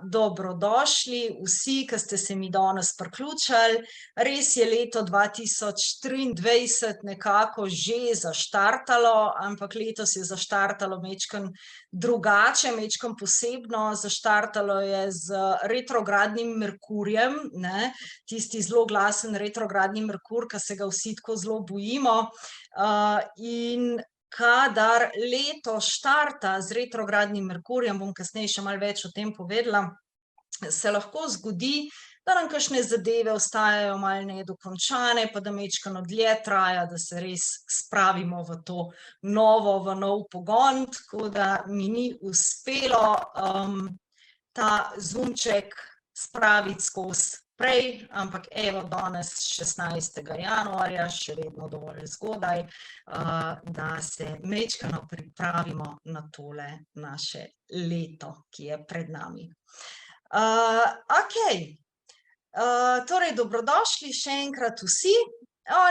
dobrodošli vsi, ki ste se mi danes priključili. Res je leto 2023 nekako že zaštartalo, ampak letos je zaštartalo majčkeno drugače, majčkeno posebno. Zaštartalo je z retrogradnim Merkurjem, ne, tisti zelo glasen retrogradni Merkur, ki se ga vsi tako zelo bojimo. In kadar leto štarta z retrogradnim Merkurjem, bom kasneje še malo več o tem povedala, se lahko zgodi, da nam kakšne zadeve ostajajo malo nedokončane, pa da majčkeno dlje traja, da se res spravimo v to v nov pogon, tako da mi ni uspelo ta zoomček spraviti skozi prej, ampak evo, danes 16. januarja, še vedno dovolj zgodaj, da se majčkeno pripravimo na tole naše leto, ki je pred nami. Okej, torej dobrodošli še enkrat vsi.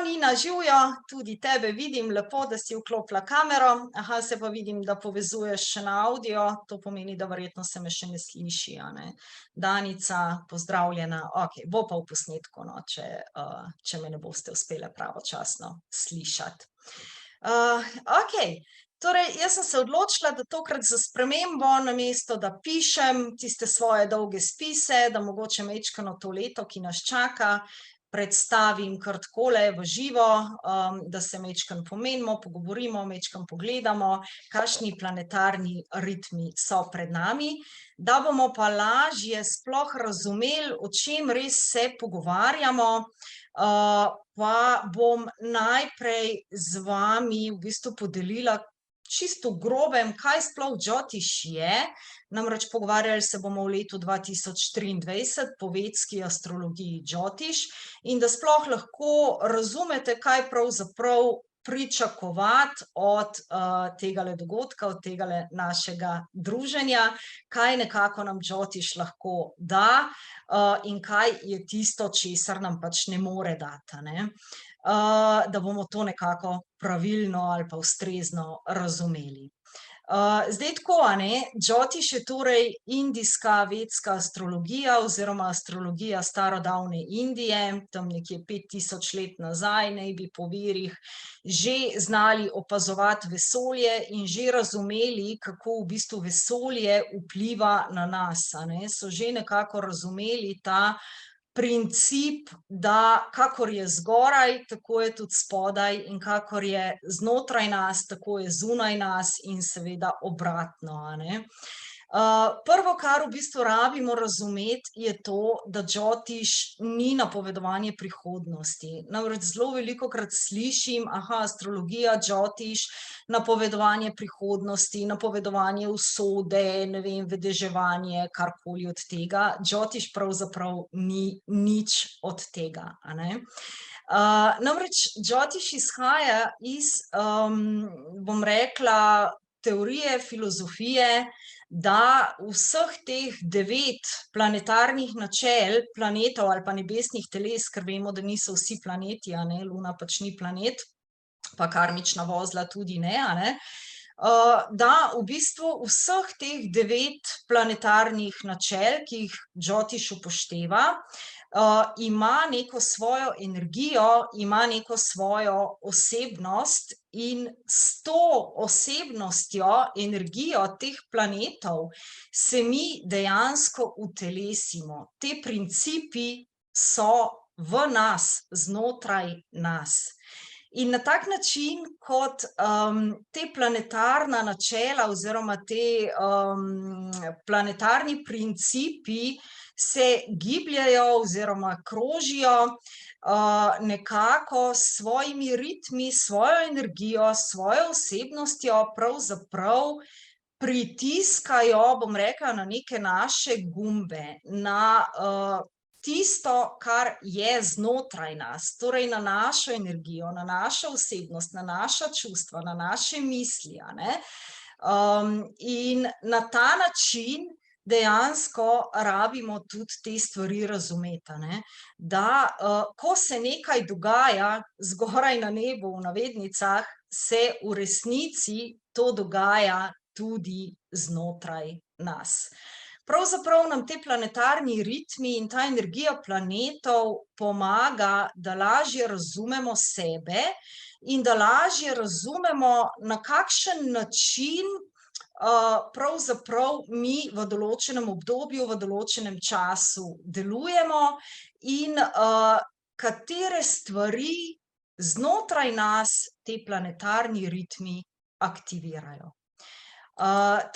Nina, živjo, tudi tebe vidim, lepo, da si vklopila kamero. Aha, se pa vidim, da povezuješ še na avdio, to pomeni, da verjetno se me še ne sliši, a ne. Danica, pozdravljena, okej, bo pa v posnetku, no, če me ne boste uspele pravočasno slišati. Okej, torej jaz sem se odločila, da tokrat za spremembo, namesto da pišem tiste svoje dolge spise, da mogoče majčkeno to leto, ki nas čaka, predstavim kar takole v živo, da se majčkeno pomenimo, pogovorimo, majčkeno pogledamo, kakšni planetarni ritmi so pred nami, da bomo pa lažje sploh razumeli, o čem res se pogovarjamo, pa bom najprej z vami v bistvu podelila čisto v grobem, kaj sploh Džotiš je. Namreč pogovarjali se bomo v letu 2023 po vedski astrologiji Džotiš in da sploh lahko razumete, kaj pravzaprav pričakovati od tegale dogodka, od tegale našega druženja, kaj nekako nam Džotiš lahko da in kaj je tisto, česar nam pač ne more dati, a ne. Da bomo to nekako pravilno ali pa ustrezno razumeli. Zdaj tako, a ne, Džotiš je torej indijska vedska astrologija oziroma astrologija starodavne Indije, tam nekje 5000 let nazaj naj bi po virih že znali opazovati vesolje in že razumeli, kako v bistvu vesolje vpliva na nas, a ne, so že nekako razumeli ta princip, da kakor je zgoraj, tako je tudi spodaj, in kakor je znotraj nas, tako je zunaj nas in seveda obratno, a ne. Prvo, kar v bistvu rabimo razumeti, je to, da Džotiš ni napovedovanje prihodnosti. Namreč zelo velikokrat slišim, astrologija Džotiš, napovedovanje prihodnosti, napovedovanje usode, ne vem, vedeževanje, karkoli od tega. Džotiš pravzaprav ni nič od tega, a ne. Namreč Džotiš izhaja iz, bom rekla, teorije, filozofije, da vseh teh 9 planetarnih načel, planetov ali pa nebesnih teles, ker vemo, da niso vsi planeti, a ne, Luna pač ni planet, pa karmična vozla tudi ne, a ne, da v bistvu vseh teh 9 planetarnih načel, ki jih Džotiš upošteva, ima neko svojo energijo, ima neko svojo osebnost in s to osebnostjo, energijo teh planetov se mi dejansko utelesimo. Ti principi so v nas, znotraj nas. In na tak način, kot te planetarna načela oziroma te planetarni principi se gibljejo oziroma krožijo, nekako s svojimi ritmi, svojo energijo, svojo osebnostjo pravzaprav pritiskajo, bom rekla, na neke naše gumbe, na tisto, kar je znotraj nas, torej na našo energijo, na našo osebnost, na naša čustva, na naše misli, a ne. In na ta način dejansko rabimo tudi te stvari razumeti, a ne. Da ko se nekaj dogaja zgoraj na nebu, v navednicah, se v resnici to dogaja tudi znotraj nas. Pravzaprav nam te planetarni ritmi in ta energija planetov pomaga, da lažje razumemo sebe in da lažje razumemo, na kakšen način pravzaprav mi v določenem obdobju, v določenem času delujemo in katere stvari znotraj nas te planetarni ritmi aktivirajo.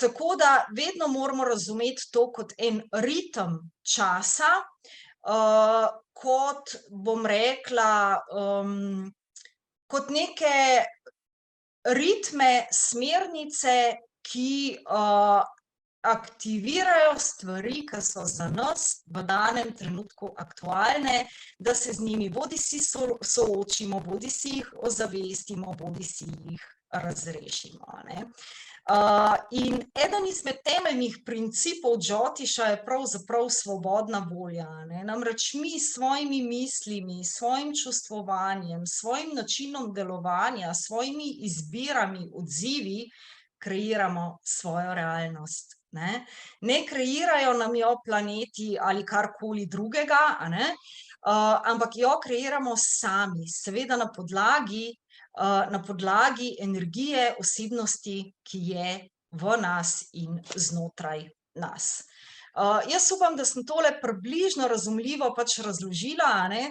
Tako da vedno moramo razumeti to kot en ritem časa, kot, bom rekla, kot neke ritme, smernice, ki aktivirajo stvari, ki so za nas v danem trenutku aktualne, da se z njimi bodisi soočimo, bodisi jih ozavestimo, bodisi jih razrešimo, ne. In eden izmed temeljnih principov Džotiša je pravzaprav svobodna volja, ne. Namreč mi s svojimi mislimi, svojim čustvovanjem, svojim načinom delovanja, svojimi izbirami, odzivi kreiramo svojo realnost, ne. Ne kreirajo nam jo planeti ali karkoli drugega, a ne, ampak jo kreiramo sami, seveda na podlagi energije osebnosti, ki je v nas in znotraj nas. Jaz upam, da sem tole približno razumljivo pač razložila, a ne,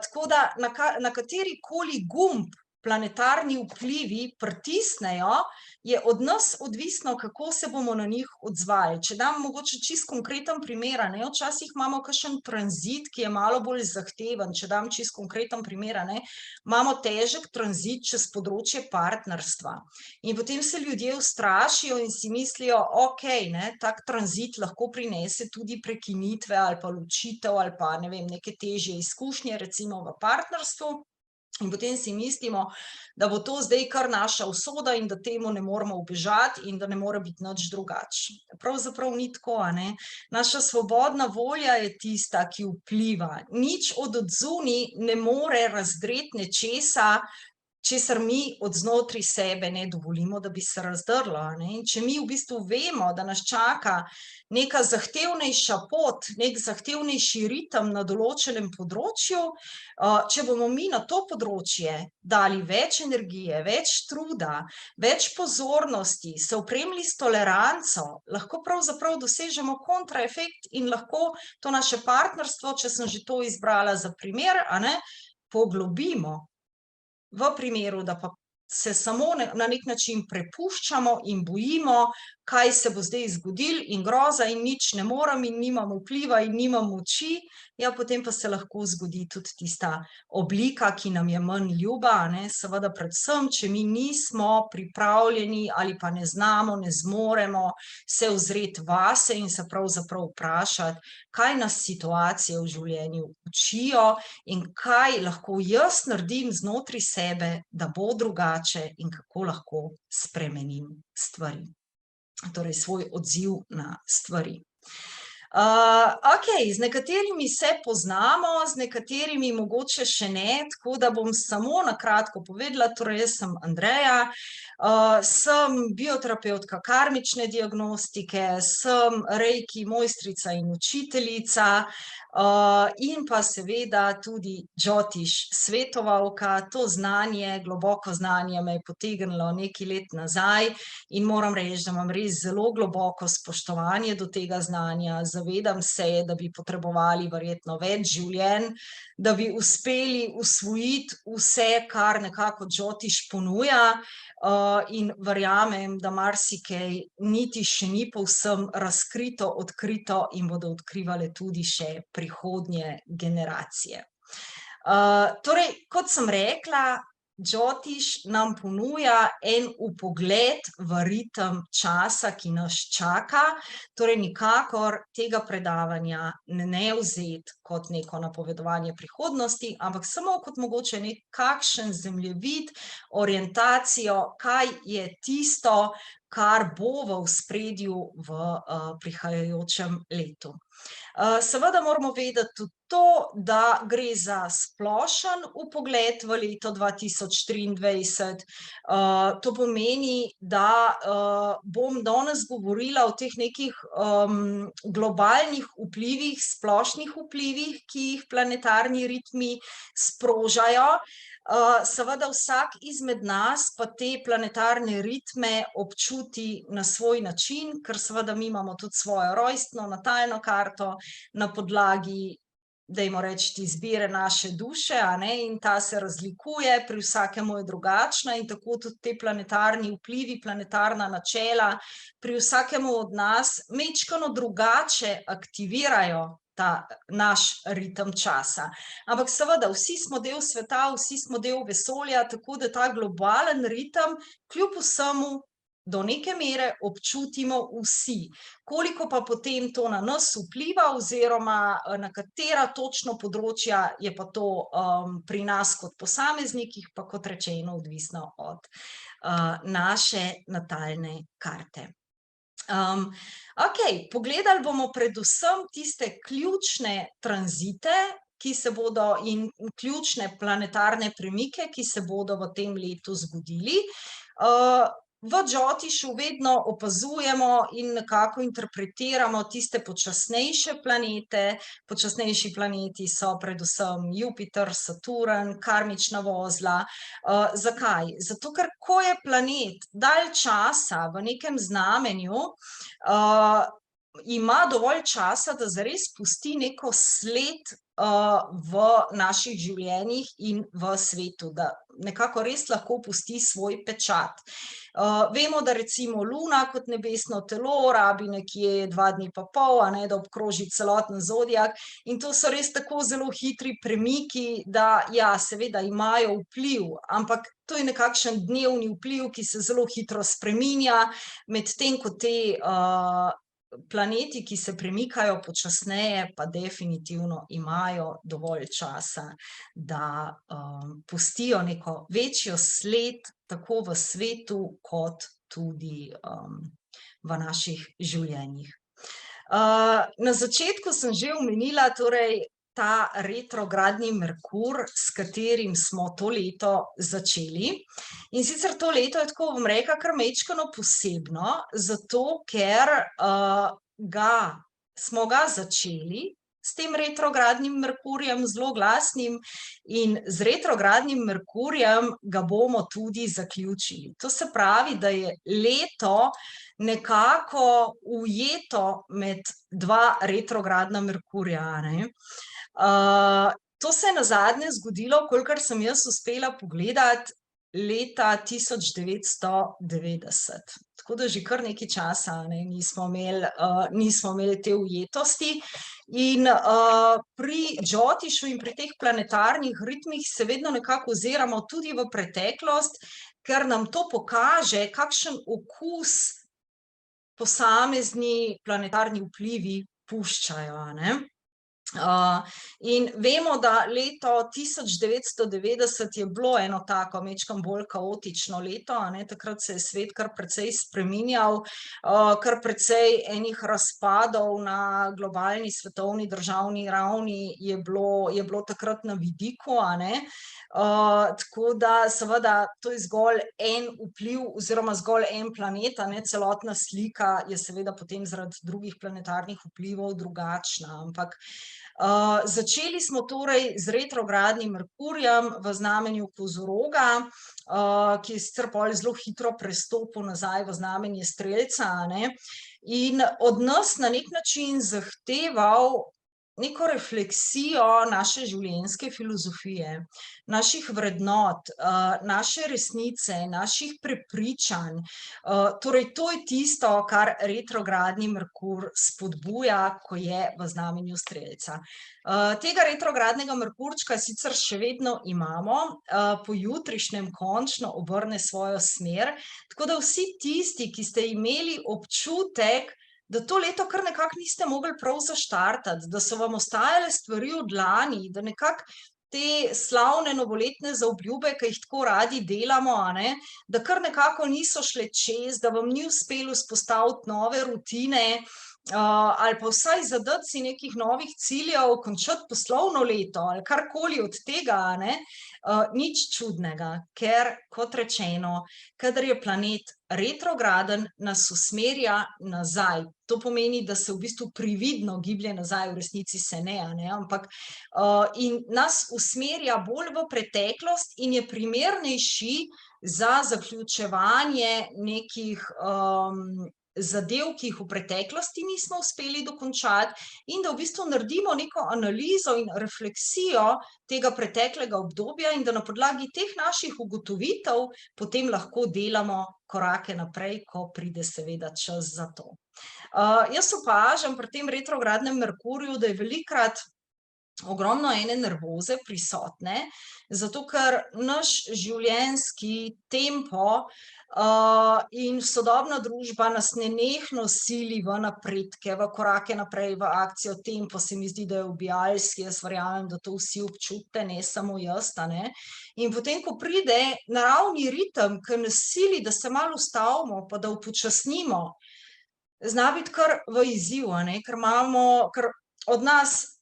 tako da na katerikoli gumb planetarni vplivi pritisnejo, je od nas odvisno, kako se bomo na njih odzvali. Če dam mogoče čisto konkreten primer, a ne, včasih imamo kakšen tranzit, ki je malo bolj zahteven, če dam čisto konkreten primer, a ne, imamo težek tranzit čez področje partnerstva. In potem se ljudje ustrašijo in si mislijo, okej, ne, tak tranzit lahko prinese tudi prekinitve ali pa ločitev ali pa, ne vem, neke težje izkušnje, recimo v partnerstvu. In potem si mislimo, da bo to zdaj kar naša usoda in da temu ne moremo ubežati in da ne more biti nič drugače. Pravzaprav ni tako, a ne. Naša svobodna volja je tista, ki vpliva. Nič od odzunaj ne more razdreti nečesa, česar mi od znotraj sebe ne dovolimo, da bi se razdrlo, a ne. In če mi v bistvu vemo, da nas čaka neka zahtevnejša pot, neki zahtevnejši ritem na določenem področju, če bomo mi na to področje dali več energije, več truda, več pozornosti, se opremili s toleranco, lahko pravzaprav dosežemo kontraefekt in lahko to naše partnerstvo, če sem že to izbrala za primer, a ne, poglobimo. V primeru, da pa se samo na neki način prepuščamo in bojimo, kaj se bo zdaj zgodilo in groza in nič ne morem in nimam vpliva in nimam moči, ja, potem pa se lahko zgodi tudi tista oblika, ki nam je manj ljuba, a ne, seveda predvsem, če mi nismo pripravljeni ali pa ne znamo, ne zmoremo se ozreti vase in se pravzaprav vprašati, kaj nas situacije v življenju učijo in kaj lahko jaz naredim znotraj sebe, da bo drugače in kako lahko spremenim stvari. Torej svoj odziv na stvari. Okej, z nekaterimi se poznamo, z nekaterimi mogoče še ne, tako da bom samo na kratko povedala, torej jaz sem Andreja, sem bioterapevtka karmične diagnostike, sem reiki mojstrica in učiteljica, in pa seveda tudi Džotiš svetovalka. To znanje, globoko znanje me je potegnilo nekaj let nazaj in moram reči, da imam res zelo globoko spoštovanje do tega znanja. Zavedam se, da bi potrebovali verjetno več življenj, da bi uspeli usvojiti vse, kar nekako Džotiš ponuja, in verjamem, da marsikaj niti še ni povsem razkrito, odkrito in bodo odkrivale tudi še prihodnje generacije. Torej, kot sem rekla, Džotiš nam ponuja en vpogled v ritem časa, ki nas čaka, torej nikakor tega predavanja ne vzeti kot neko napovedovanje prihodnosti, ampak samo kot mogoče nekakšen zemljevid, orientacijo, kaj je tisto, kar bo v ospredju v prihajajočem letu. Seveda moramo vedeti tudi to, da gre za splošen vpogled v leto 2023. To pomeni, da bom danes govorila o teh nekih globalnih vplivih, splošnih vplivih, ki jih planetarni ritmi sprožajo. Seveda vsak izmed nas pa te planetarne ritme občuti na svoj način, ker seveda mi imamo tudi svojo rojstno natalno karto na podlagi, dajmo reči, izbire naše duše, in ta se razlikuje, pri vsakemu je drugačna in tako tudi te planetarni vplivi, planetarna načela pri vsakemu od nas majčkeno drugače aktivirajo ta naš ritem časa. Ampak seveda, vsi smo del sveta, vsi smo del vesolja, tako da ta globalen ritem kljub vsemu do neke mere občutimo vsi. Koliko pa potem to na nas vpliva oziroma na katera točno področja je pa to pri nas kot posameznikih, pa kot rečeno odvisno od naše natalne karte. Okej, pogledali bomo predvsem tiste ključne tranzite, ki se bodo in ključne planetarne premike, ki se bodo v tem letu zgodili. V Džotišu vedno opazujemo in nekako interpretiramo tiste počasnejše planete. Počasnejši planeti so predvsem Jupiter, Saturn, karmična vozla. Zakaj? Zato, ker ko je planet dalj časa v nekem znamenju, ima dovolj časa, da zares pusti neko sled v naših življenjih in v svetu, da nekako res lahko pusti svoj pečat. Vemo, da recimo Luna kot nebesno telo rabi nekje 2 dni pa pol, da obkroži celoten zodijak, in to so res tako zelo hitri premiki, da ja, seveda imajo vpliv, ampak to je nekakšen dnevni vpliv, ki se zelo hitro spreminja, medtem ko te planeti, ki se premikajo počasneje, pa definitivno imajo dovolj časa, da pustijo neko večjo sled tako v svetu kot tudi v naših življenjih. Na začetku sem že omenila ta retrogradni Merkur, s katerim smo to leto začeli. In sicer to leto je, tako bom rekla, kar majčkeno posebno, zato ker smo ga začeli s tem retrogradnim Merkurjem, zelo glasnim, in z retrogradnim Merkurjem ga bomo tudi zaključili. To se pravi, da je leto nekako ujeto med 2 retrogradna Merkurja, To se je nazadnje zgodilo, kolikor sem jaz uspela pogledati, leta 1990. Tako da že kar nekaj časa nismo imeli te ujetosti. In pri Džotišu in pri teh planetarnih ritmih se vedno nekako oziramo tudi v preteklost, ker nam to pokaže, kakšen okus posamezni planetarni vplivi puščajo, In vemo, da leto 1990 je bilo eno tako majčkeno bolj kaotično leto, takrat se je svet kar precej spreminjal, kar precej enih razpadov na globalni, svetovni, državni ravni je bilo takrat na vidiku, Tako da seveda to je zgolj en vpliv oziroma zgolj en planet, celotna slika je seveda potem zaradi drugih planetarnih vplivov drugačna, ampak začeli smo torej z retrogradnim Merkurjem v znamenju Kozoroga, ki je sicer pol zelo hitro prestopil nazaj v znamenje Strelca, in od nas na nek način zahteval neko refleksijo naše življenjske filozofije, naših vrednot, naše resnice, naših prepričanj. Torej, to je tisto, kar retrogradni Merkur spodbuja, ko je v znamenju Strelca. Tega retrogradnega Merkurčka sicer še vedno imamo, po jutrišnjem končno obrne svojo smer, tako da vsi tisti, ki ste imeli občutek, da to leto kar nekako niste mogli prav zaštartati, da so vam ostajale stvari v dlani, da nekako te slavne novoletne zaobljube, ki jih tako radi delamo, da kar nekako niso šle čez, da vam ni uspelo vzpostaviti nove rutine, ali pa vsaj zadati si nekih novih ciljev, končati poslovno leto ali karkoli od tega, nič čudnega, ker kot rečeno, kadar je planet retrograden, nas usmerja nazaj. To pomeni, da se v bistvu prividno giblje nazaj, v resnici se ne, ampak in nas usmerja bolj v preteklost in je primernejši za zaključevanje nekih zadev, ki jih v preteklosti nismo uspeli dokončati, in da v bistvu naredimo neko analizo in refleksijo tega preteklega obdobja in da na podlagi teh naših ugotovitev potem lahko delamo korake naprej, ko pride seveda čas za to. Jaz opažam pri tem retrogradnem Merkurju, da je velikokrat ogromno ene nervoze prisotne, zato ker naš življenjski tempo in sodobna družba nas nenehno sili v napredke, v korake naprej, v akcijo. Tempo se mi zdi, da je ubijalski, jaz verjamem, da to vsi občutite, ne samo jaz, In potem, ko pride naravni ritem, ki nas sili, da se malo ustavimo, pa da upočasnimo, zna biti kar v izziv, ker od nas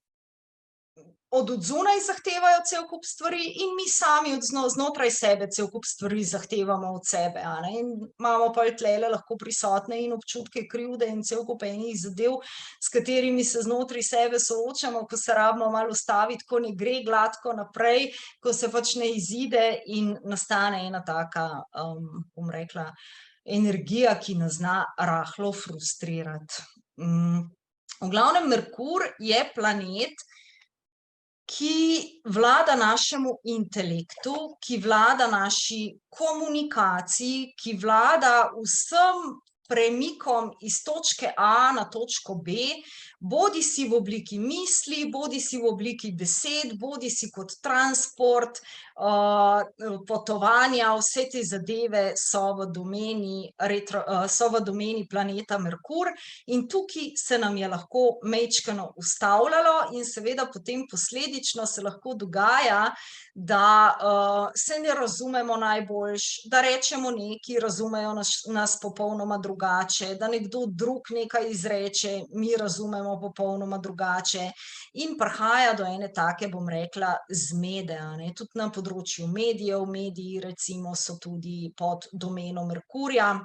od odzunaj zahtevajo cel kup stvari in mi sami znotraj sebe cel kup stvari zahtevamo od sebe, in imamo pa tlele lahko prisotne in občutke krivde in cel kup enih zadev, s katerimi se znotraj sebe soočamo, ko se rabimo malo ustaviti, ko ne gre gladko naprej, ko se pač ne izide in nastane ena taka, bom rekla, energija, ki nas zna rahlo frustrirati. V glavnem, Merkur je planet, ki vlada našemu intelektu, ki vlada naši komunikaciji, ki vlada vsem premikom iz točke A na točko B, bodisi v obliki misli, bodisi v obliki besed, bodisi kot transport, potovanja, vse te zadeve so v domeni planeta Merkur in tukaj se nam je lahko majčkeno ustavljalo in seveda potem posledično se lahko dogaja, da se ne razumemo najboljš, da rečemo nekaj, razumejo nas popolnoma drugače, da nekdo drug nekaj izreče, mi razumemo popolnoma drugače in prihaja do ene take, bom rekla, zmede, tudi na področju medijev. Mediji recimo so tudi pod domeno Merkurja.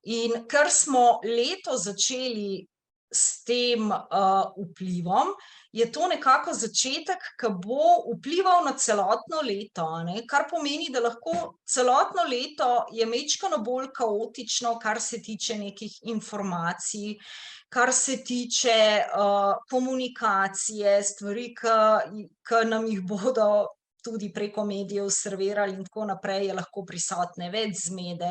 In ker smo leto začeli s tem vplivom, je to nekako začetek, ki bo vplival na celotno leto, kar pomeni, da lahko celotno leto je majčkeno bolj kaotično, kar se tiče nekih informacij, kar se tiče komunikacije, stvari, ki nam jih bodo tudi preko medijev servirali in tako naprej, je lahko prisotne več zmede,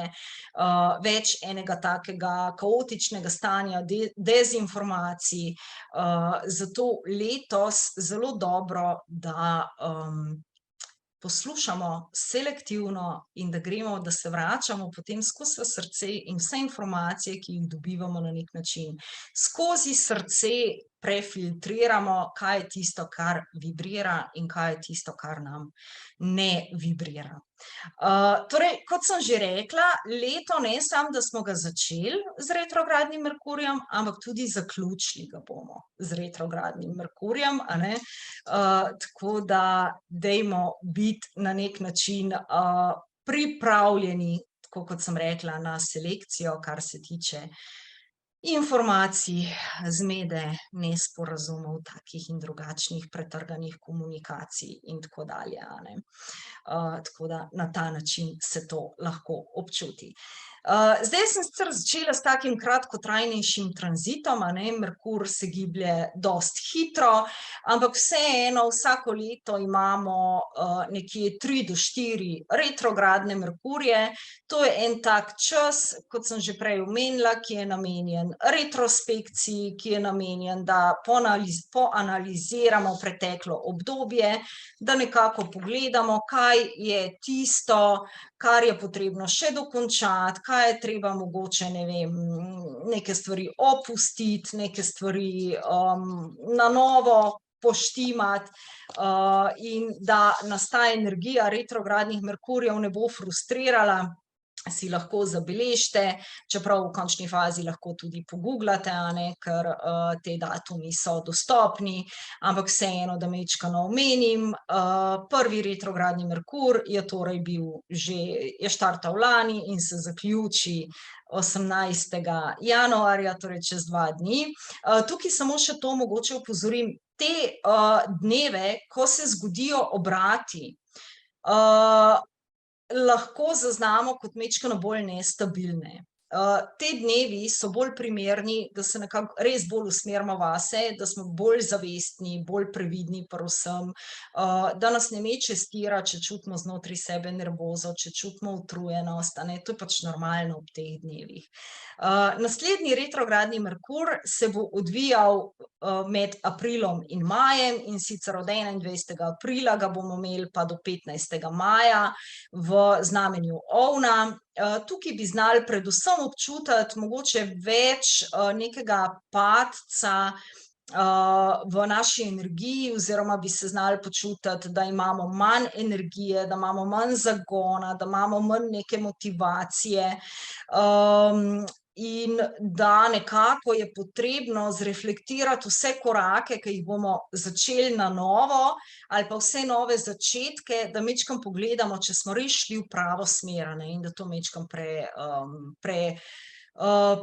več enega takega kaotičnega stanja, dezinformacij. Zato letos zelo dobro, da poslušamo selektivno in da gremo, da se vračamo potem skozi srce in vse informacije, ki jih dobivamo na nek način, skozi srce prefiltriramo, kaj je tisto, kar vibrira in kaj je tisto, kar nam ne vibrira. Torej, kot sem že rekla, leto ne samo, da smo ga začeli z retrogradnim Merkurjem, ampak tudi zaključili ga bomo z retrogradnim Merkurjem, tako da dajmo biti na nek način pripravljeni, tako kot sem rekla, na selekcijo, kar se tiče informacij, zmede, nesporazumov, takih in drugačnih pretrganih komunikacij in tako dalje, tako da na ta način se to lahko občuti. Zdaj sem sicer začela s takim kratkotrajnejšim tranzitom, Merkur se giblje dosti hitro, ampak vseeno vsako leto imamo nekje 3 do 4 retrogradne Merkurje. To je en tak čas, kot sem že prej omenila, ki je namenjen retrospekciji, ki je namenjen, da poanaliziramo preteklo obdobje, da nekako pogledamo, kaj je tisto, kar je potrebno še dokončati, kaj je treba mogoče, ne vem, neke stvari opustiti, neke stvari na novo poštimati in da nas ta energija retrogradnih Merkurjev ne bo frustrirala, si lahko zabeležite, čeprav v končni fazi lahko tudi pogooglate, ker te datumi so dostopni, ampak vseeno, da majčkeno omenim. Prvi retrogradni Merkur je torej bil je štartal lani in se zaključi 18. januarja, torej čez 2 dni. Tukaj samo še to mogoče opozorim, te dneve, ko se zgodijo obrati, lahko zaznamo kot majčkeno bolj nestabilne. Te dnevi so bolj primerni, da se nekako res bolj usmerimo vase, da smo bolj zavestni, bolj previdni pri vsem, da nas ne meče stira, če čutimo znotraj sebe nervozo, če čutimo utrujenost, to je pač normalno ob teh dnevih. Naslednji retrogradni Merkur se bo odvijal med aprilom in majem, in sicer od 21. aprila ga bomo imeli pa do 15. maja v znamenju ovna. Tukaj bi znali predvsem občutiti mogoče več nekega padca v naši energiji, oziroma bi se znali počutiti, da imamo manj energije, da imamo manj zagona, da imamo manj neke motivacije, in da nekako je potrebno zreflektirati vse korake, ki jih bomo začeli na novo, ali pa vse nove začetke, da majčkeno pogledamo, če smo res šli v pravo smer, in da to majčkeno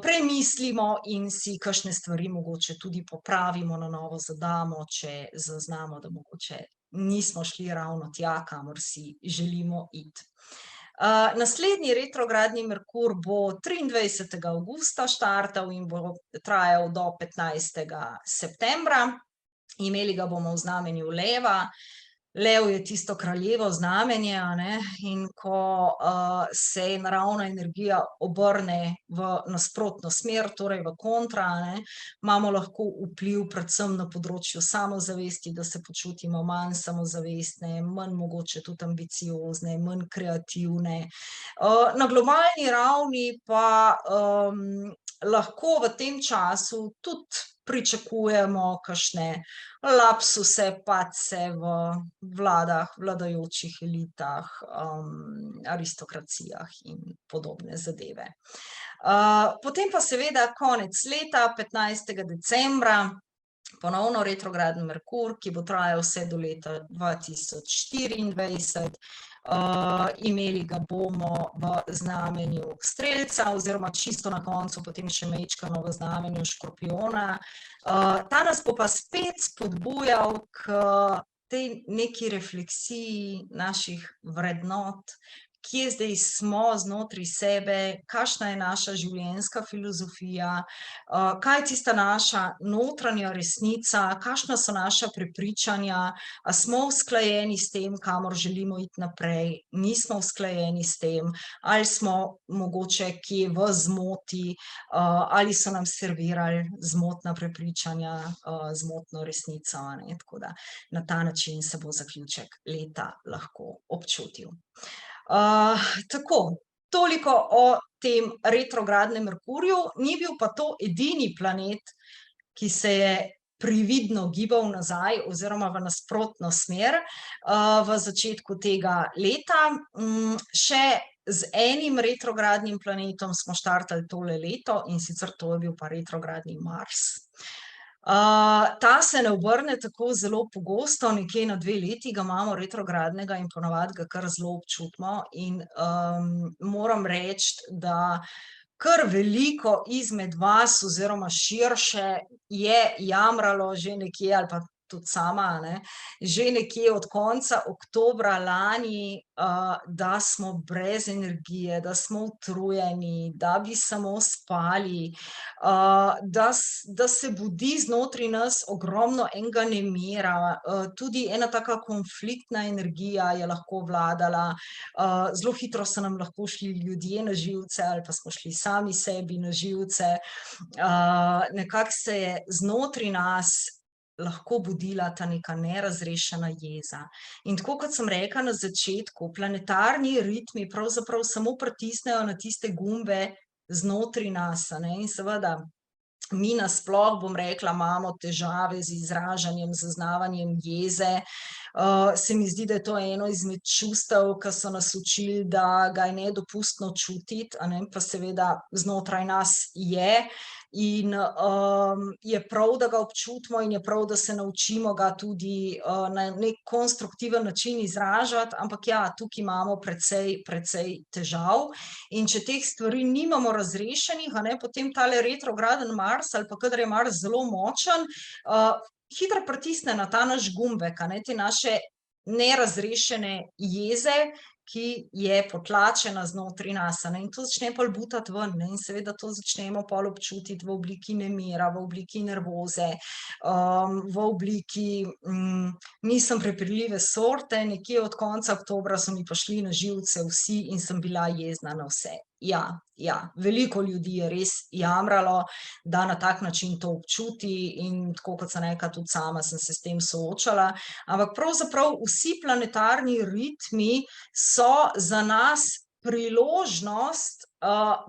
premislimo in si kakšne stvari mogoče tudi popravimo, na novo zadamo, če zaznamo, da mogoče nismo šli ravno tja, kamor si želimo iti. Naslednji retrogradni Merkur bo 23. avgusta štartal in bo trajal do 15. septembra. Imeli ga bomo v znamenju leva. Lev je tisto kraljevo znamenje, in ko se naravna energija obrne v nasprotno smer, torej v kontra, imamo lahko vpliv predvsem na področju samozavesti, da se počutimo manj samozavestne, manj mogoče tudi ambiciozne, manj kreativne. Na globalni ravni pa lahko v tem času tudi pričakujemo kakšne lapsuse, padce v vladah, vladajočih elitah, aristokracijah in podobne zadeve. Potem pa seveda konec leta, 15. decembra, ponovno retrogradni Merkur, ki bo trajal vse do leta 2024. Imeli ga bomo v znamenju Strelca, oziroma čisto na koncu potem še majčkeno v znamenju Škorpijona. Ta nas bo pa spet spodbujal k tej neki refleksiji naših vrednot, kje zdaj smo znotraj sebe, kakšna je naša življenjska filozofija, kaj je tista naša notranja resnica, kakšna so naša prepričanja, a smo usklajeni s tem, kamor želimo iti naprej, nismo usklajeni s tem, ali smo mogoče kje v zmoti, ali so nam servirali zmotna prepričanja, zmotno resnico, tako da na ta način se bo zaključek leta lahko občutil. Tako, toliko o tem retrogradnem Merkurju, ni bil pa to edini planet, ki se je prividno gibal nazaj oziroma v nasprotno smer v začetku tega leta. Še z enim retrogradnim planetom smo štartali tole leto, in sicer to je bil pa retrogradni Mars. Ta se ne obrne tako zelo pogosto, nekje na 2 leti ga imamo retrogradnega in ponavadi ga kar zelo občutimo, in moram reči, da kar veliko izmed vas oziroma širše je jamralo že nekje, ali pa tudi sama, že nekje od konca oktobra lani, da smo brez energije, da smo utrujeni, da bi samo spali, da se budi znotraj nas ogromno enega nemira, tudi ena taka konfliktna energija je lahko vladala, zelo hitro so nam lahko šli ljudje na živce ali pa smo šli sami sebi na živce. Nekako se je znotraj nas lahko budila ta neka nerazrešena jeza. In tako kot sem rekla na začetku, planetarni ritmi pravzaprav samo pritisnejo na tiste gumbe znotraj nas, in seveda mi nasploh, bom rekla, imamo težave z izražanjem, zaznavanjem jeze. Se mi zdi, da je to eno izmed čustev, ki so nas učili, da ga je nedopustno čutiti, a ne, pa seveda znotraj nas je. In je prav, da ga občutimo in je prav, da se naučimo ga tudi na nek konstruktiven način izražati, ampak ja, tukaj imamo precej težav. In če teh stvari nimamo razrešenih, a ne, potem tale retrograden Mars ali pa kadar je Mars zelo močen, hitro pritisne na ta naš gumbek, a ne, te naše nerazrešene jeze, ki je potlačena znotraj nas, a ne, in to začne pol butati ven, ne, in seveda to začnemo pol občutiti v obliki nemira, v obliki nervoze, v obliki, nisem prepirljive sorte, nekje od konca oktobra so mi pa šli na živce vsi in sem bila jezna na vse. Ja, veliko ljudi je res jamralo, da na tak način to občuti in tako kot sem rekla, tudi sama sem se s tem soočala, ampak pravzaprav vsi planetarni ritmi so za nas priložnost,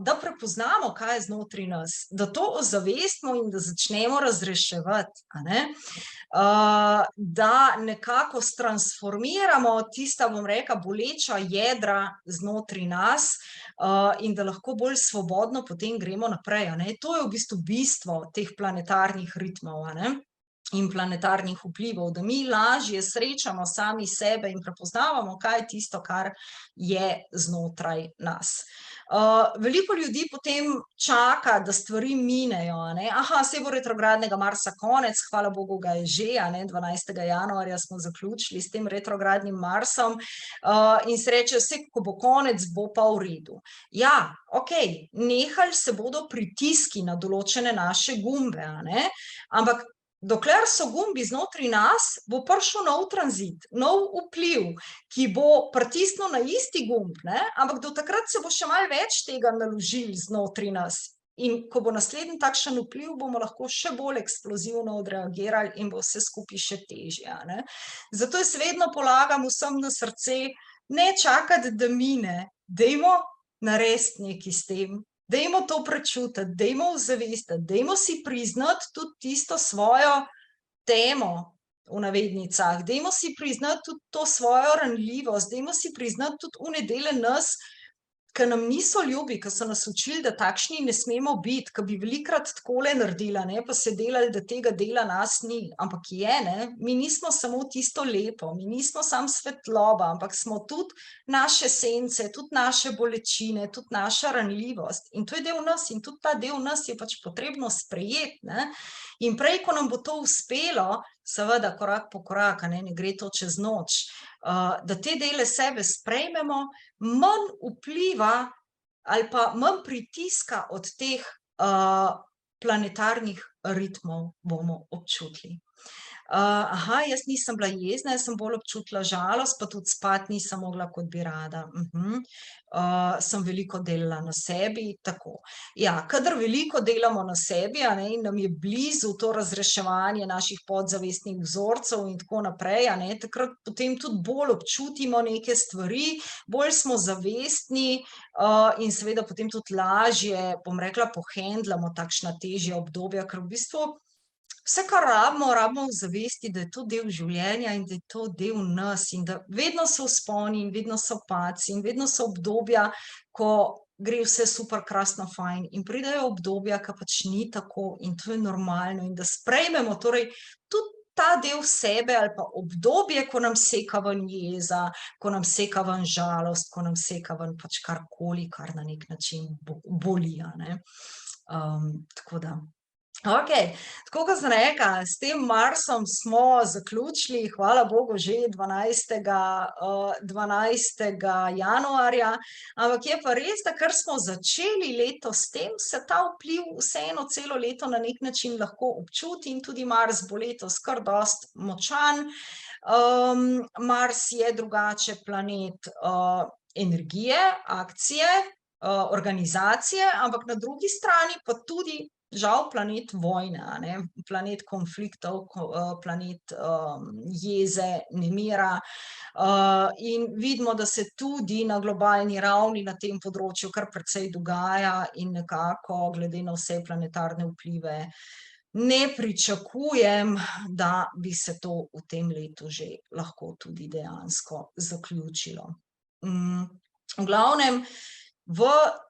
da prepoznamo, kaj je znotraj nas, da to ozavestimo in da začnemo razreševati, a ne. Da nekako stransformiramo tista, bom rekla, boleča jedra znotraj nas, in da lahko bolj svobodno potem gremo naprej, a ne. To je v bistvu bistvo teh planetarnih ritmov, a ne, in planetarnih vplivov, da mi lažje srečamo sami sebe in prepoznavamo, kaj je tisto, kar je znotraj nas. Veliko ljudi potem čaka, da stvari minejo, a ne. Saj bo retrogradnega Marsa konec, hvala bogu ga je že, a ne, 12. januarja smo zaključili s tem retrogradnim Marsom, in se reče, saj ko bo konec, bo pa v redu. Ja, okej, nehali se bodo pritiski na določene naše gumbe, a ne, ampak dokler so gumbi znotraj nas, bo prišel nov tranzit, nov vpliv, ki bo pritisnil na isti gumb, ne, ampak do takrat se bo še malo več tega naložilo znotraj nas. In ko bo naslednji takšen vpliv, bomo lahko še bolj eksplozivno odreagirali in bo vse skupaj še težje, a ne. Zato jaz vedno polagam vsem na srce, ne čakati, da mine, dajmo narediti nekaj s tem. Dajmo to prečutiti, dajmo ozavestiti, dajmo si priznati tudi tisto svojo temo, v navednicah, dajmo si priznati tudi to svojo ranljivost, dajmo si priznati tudi one dele nas, ki nam niso ljubi, ki so nas učili, da takšni ne smemo biti, ki bi velikokrat takole naredili, a ne, pa se delali, da tega dela nas ni, ampak je, ne, mi nismo samo tisto lepo, mi nismo samo svetloba, ampak smo tudi naše sence, tudi naše bolečine, tudi naša ranljivost in to je del nas in tudi ta del nas je pač potrebno sprejeti, ne. In prej, ko nam bo to uspelo, seveda korak po korak, a ne gre to čez noč, da te dele sebe sprejmemo, manj vpliva ali pa manj pritiska od teh planetarnih ritmov bomo občutili. Jaz nisem bila jezna, jaz sem bolj občutila žalost, pa tudi spati nisem mogla, kot bi rada. Sem veliko delala na sebi, tako. Ja, kadar veliko delamo na sebi, a ne, in nam je blizu to razreševanje naših podzavestnih vzorcev in tako naprej, a ne, takrat potem tudi bolj občutimo neke stvari, bolj smo zavestni, in seveda potem tudi lažje, bom rekla, pohendlamo takšna težja obdobja, ker v bistvu vse, kar rabimo ozavestiti, da je to del življenja in da je to del nas in da vedno so vzponi in vedno so padci in vedno so obdobja, ko gre vse super, krasno, fajn in pridejo obdobja, ki pač ni tako in to je normalno in da sprejmemo torej tudi ta del sebe ali pa obdobje, ko nam seka ven jeza, ko nam seka ven žalost, ko nam seka ven pač karkoli, kar na neki način boli, a ne. Tako da. Okej, tako kot sem rekla, s tem Marsom smo zaključili, hvala bogu, že 12. januarja, ampak je pa res, da kar smo začeli leto s tem, se ta vpliv vseeno celo leto na neki način lahko občuti in tudi Mars bo letos kar dosti močan. Mars je drugače planet energije, akcije, organizacije, ampak na drugi strani pa tudi žal planet vojne, a ne, planet konfliktov, planet jeze, nemira. In vidimo, da se tudi na globalni ravni na tem področju kar precej dogaja in nekako glede na vse planetarne vplive ne pričakujem, da bi se to v tem letu že lahko tudi dejansko zaključilo. V glavnem, v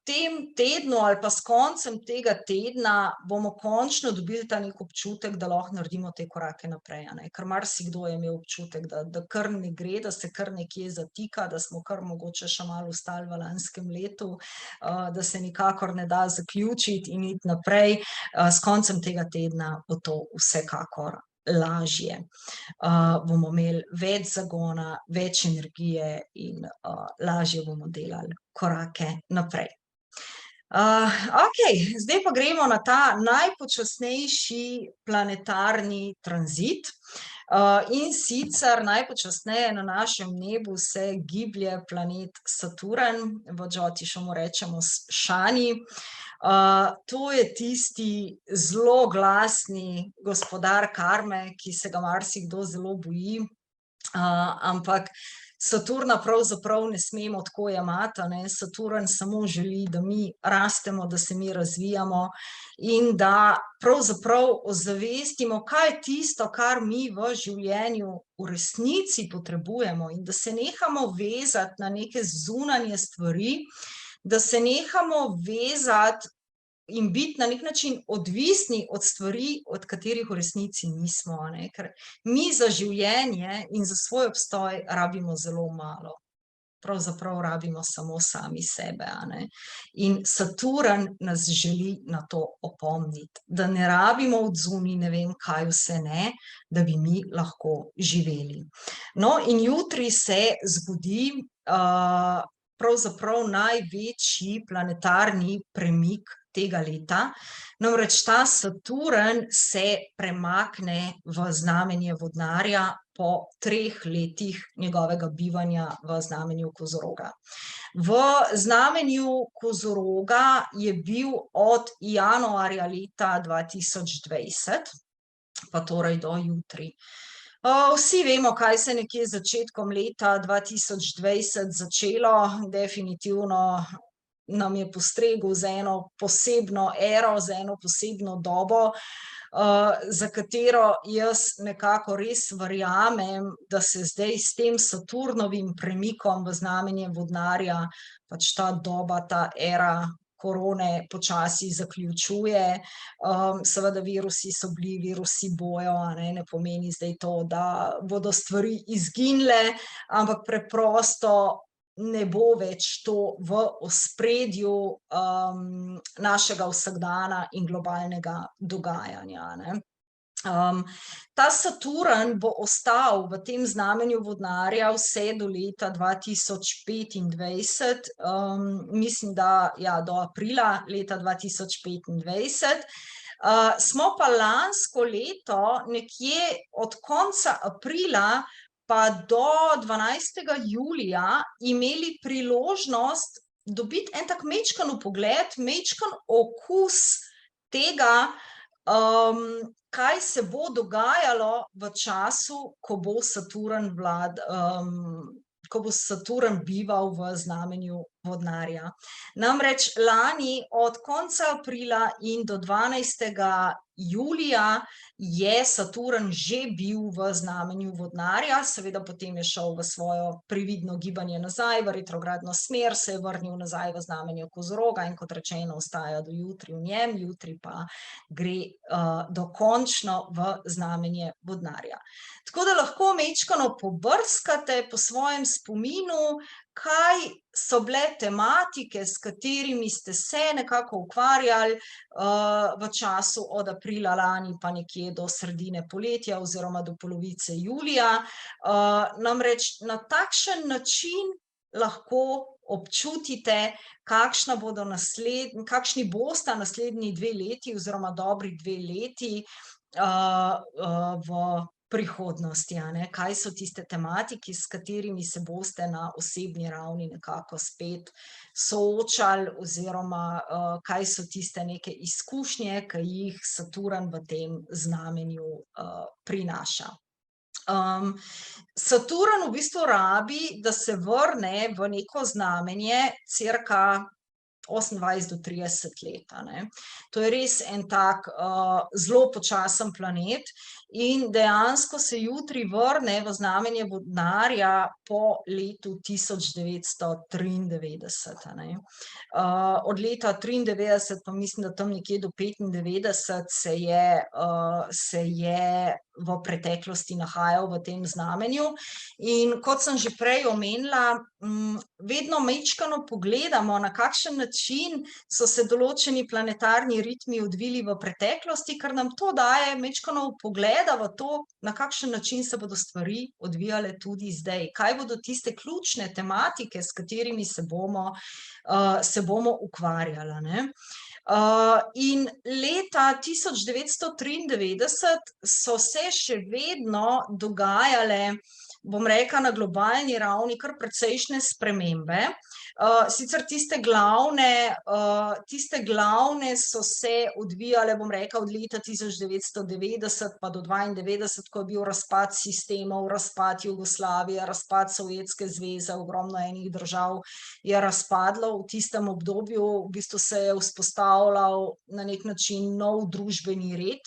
tem tednu ali pa s koncem tega tedna bomo končno dobili ta neki občutek, da lahko naredimo te korake naprej, a ne, ker marsikdo je imel občutek, da kar ne gre, da se kar nekje zatika, da smo kar mogoče še malo ostali v lanskem letu, da se nikakor ne da zaključiti in iti naprej. S koncem tega tedna bo to vsekakor lažje. Bomo imeli več zagona, več energije in lažje bomo delali korake naprej. Okej, zdaj pa gremo na ta najpočasnejši planetarni tranzit. In sicer najpočasneje na našem nebu se giblje planet Saturn, v Džotišu mu rečemo Šani. To je tisti zelo glasni gospodar karme, ki se ga marsikdo zelo boji, ampak Saturna pravzaprav ne smemo tako jemati, a ne, Saturn samo želi, da mi rastemo, da se mi razvijamo in da pravzaprav ozavestimo, kaj je tisto, kar mi v življenju v resnici potrebujemo, in da se nehamo vezati na neke zunanje stvari, da se nehamo vezati in biti na nek način odvisni od stvari, od katerih v resnici nismo, a ne, ker mi za življenje in za svoj obstoj rabimo zelo malo. Pravzaprav rabimo samo sami sebe, a ne. In Saturn nas želi na to opomniti, da ne rabimo odzunaj ne vem kaj vse ne, da bi mi lahko živeli. No, in jutri se zgodi pravzaprav največji planetarni premik tega leta, namreč ta Saturn se premakne v znamenje Vodnarja po 3 letih njegovega bivanja v znamenju Kozoroga. V znamenju Kozoroga je bil od januarja leta 2020, pa torej do jutri. Vsi vemo, kaj se je nekje z začetkom leta 2020 začelo, definitivno nam je postregel z eno posebno ero, z eno posebno dobo, za katero jaz nekako res verjamem, da se zdaj s tem Saturnovim premikom v znamenje Vodnarja pač ta doba, ta era korone počasi zaključuje. Seveda virusi so bili, virusi bojo, a ne, ne pomeni zdaj to, da bodo stvari izginile, ampak preprosto ne bo več to v ospredju našega vsakdana in globalnega dogajanja, a ne. Ta Saturn bo ostal v tem znamenju Vodnarja vse do leta 2025, mislim, da ja, do aprila leta 2025. Smo pa lansko leto nekje od konca aprila pa do 12. julija imeli priložnost dobiti en tak majčken vpogled, majčken okus tega, kaj se bo dogajalo v času, ko bo Saturn bival v znamenju Vodnarja. Namreč lani od konca aprila in do 12. julija je Saturn že bil v znamenju Vodnarja, seveda potem je šel v svojo previdno gibanje nazaj, v retrogradno smer, se je vrnil nazaj v znamenje Kozoroga in kot rečeno ostaja do jutri v njem, jutri pa gre dokončno v znamenje Vodnarja. Tako da lahko majčkeno pobrskate po svojem spominu, kaj so bile tematike, s katerimi ste se nekako ukvarjali v času od aprila lani pa nekje do sredine poletja oziroma do polovice julija. Namreč na takšen način lahko občutite, kakšni bosta naslednji 2 leti oziroma dobri 2 leti v prihodnosti, a ne, kaj so tiste tematike, s katerimi se boste na osebni ravni nekako spet soočali oziroma, kaj so tiste neke izkušnje, ki jih Saturn v tem znamenju, prinaša. Saturn v bistvu rabi, da se vrne v neko znamenje cirka 28 do 30 let, a ne. To je res en tak, zelo počasen planet in dejansko se jutri vrne v znamenje vodnarja po letu 1993, a ne. Od leta 93 pa mislim, da tam nekje do 95 se je v preteklosti nahajal v tem znamenju. In kot sem že prej omenila, vedno majčkeno pogledamo, na kakšen način so se določeni planetarni ritmi odvili v preteklosti, ker nam to daje majčkeno vpogleda v to, na kakšen način se bodo stvari odvijale tudi zdaj. Kaj bodo tiste ključne tematike, s katerimi se bomo ukvarjali, a ne. In leta 1993 so se še vedno dogajale, bom rekla, na globalni ravni kar precejšnje spremembe. Sicer tiste glavne so se odvijale, bom rekla, od leta 1990 pa do 92, ko je bil razpad sistemov, razpad Jugoslavije, razpad Sovjetske zveze, ogromno enih držav je razpadlo v tistem obdobju, v bistvu se je vzpostavljal na neki način nov družbeni red.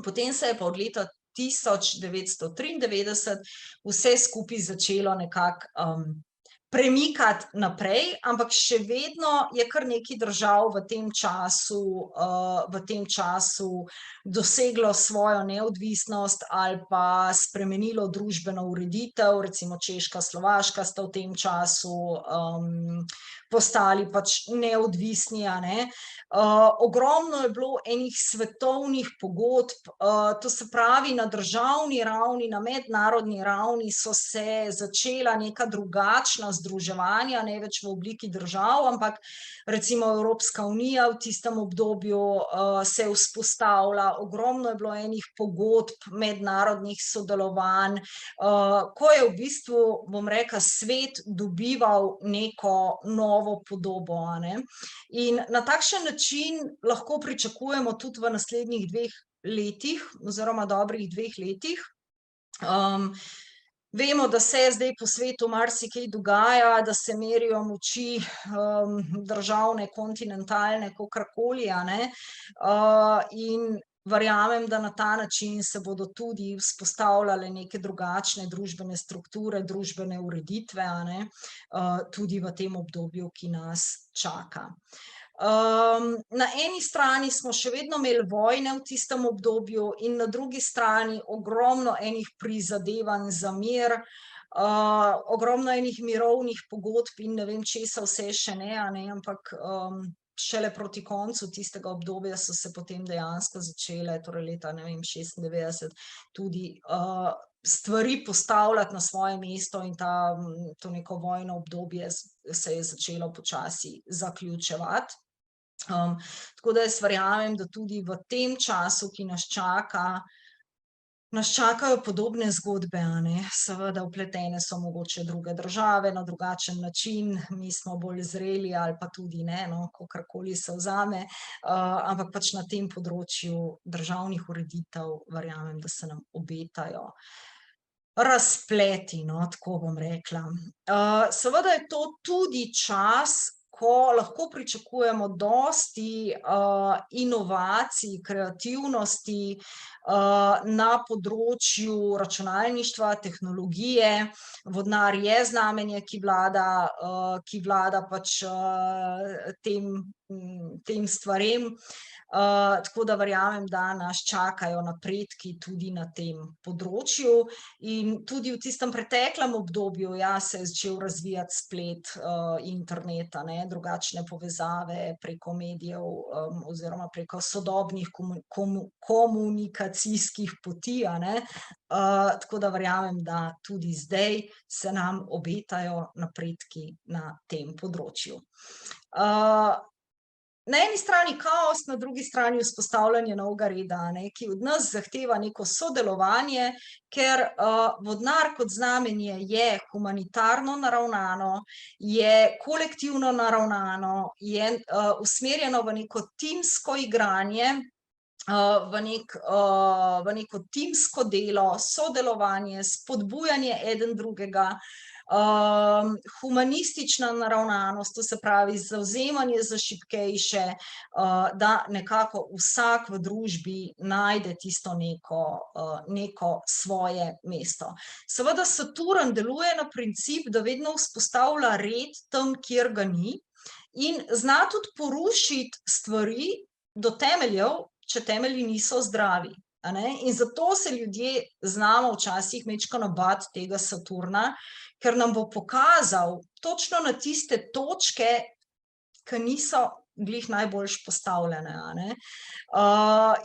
Potem se je pa od leta 1993 vse skupaj začelo nekako, premikati naprej, ampak še vedno je kar nekaj držav v tem času doseglo svojo neodvisnost ali pa spremenilo družbeno ureditev, recimo Češka, Slovaška sta v tem času, postali pač neodvisni, a ne. Ogromno je bilo enih svetovnih pogodb, to se pravi, na državni ravni, na mednarodni ravni so se začela neka drugačna združevanja, ne več v obliki držav, ampak recimo Evropska unija v tistem obdobju, se je vzpostavila, ogromno je bilo enih pogodb, mednarodnih sodelovanj, ko je v bistvu, bom rekla, svet dobival neko novo podobo, a ne. In na takšen način lahko pričakujemo tudi v naslednjih 2 letih oziroma dobrih 2 letih. Vemo, da se zdaj po svetu marsikaj dogaja, da se merijo moči, državne, kontinentalne, kakorkoli, a ne. In verjamem, da na ta način se bodo tudi vzpostavljale neke drugačne družbene strukture, družbene ureditve, a ne, tudi v tem obdobju, ki nas čaka. Na eni strani smo še vedno imeli vojne v tistem obdobju in na drugi strani ogromno enih prizadevanj za mir, ogromno enih mirovnih pogodb in ne vem česa vse še ne, a ne, ampak, šele proti koncu tistega obdobja so se potem dejansko začele, torej leta, ne vem, 96, tudi, stvari postavljati na svoje mesto in to neko vojno obdobje se je začelo počasi zaključevati. Tako da jaz verjamem, da tudi v tem času, ki nas čaka, nas čakajo podobne zgodbe, a ne. Seveda vpletene so mogoče druge države na drugačen način, mi smo bolj zreli ali pa tudi ne, no, kakorkoli se vzame, ampak pač na tem področju državnih ureditev verjamem, da se nam obetajo razpleti, no, tako bom rekla. Seveda je to tudi čas, ko lahko pričakujemo dosti, inovacij, kreativnosti, na področju računalništva, tehnologije. Vodnar je znamenje, ki vlada pač, tem stvarem, tako da verjamem, da nas čakajo napredki tudi na tem področju. In tudi v tistem preteklem obdobju, ja, se je začel razvijati splet, internet, a ne, drugačne povezave preko medijev, oziroma preko sodobnih komunikacijskih poti, a ne. Tako da verjamem, da tudi zdaj se nam obetajo napredki na tem področju. na eni strani kaos, na drugi strani vzpostavljanje novega reda, ki od nas zahteva neko sodelovanje, ker vodnar kot znamenje je humanitarno naravnano, je kolektivno naravnano, je usmerjeno v neko timsko igranje, v neko timsko delo, sodelovanje, spodbujanje eden drugega, humanistična naravnanost, to se pravi zavzemanje za šibkejše, da nekako vsak v družbi najde tisto neko svoje mesto. Seveda Saturn deluje na princip, da vedno vzpostavlja red tam, kjer ga ni, in zna tudi porušiti stvari do temeljev, če temelji niso zdravi. In zato se ljudje znamo včasih majčkeno bati tega Saturna, ker nam bo pokazal točno na tiste točke, ki niso glih najboljš postavljene.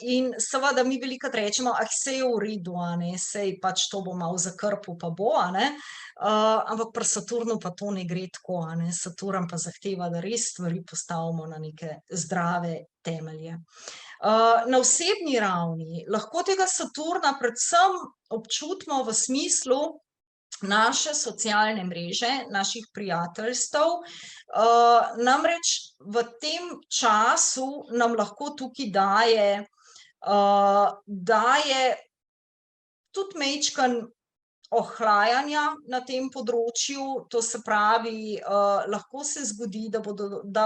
In seveda mi velikokrat rečemo, saj je v redu, saj pač to bo malo zakrpil, pa bo, ampak pri Saturnu pa to ne gre tako, Saturn pa zahteva, da res stvari postavimo na neke zdrave temelje. Na osebni ravni lahko tega Saturna predvsem občutimo v smislu naše socialne mreže, naših prijateljstev, namreč v tem času nam lahko tukaj daje tudi majčken ohlajanja na tem področju, to se pravi, lahko se zgodi, da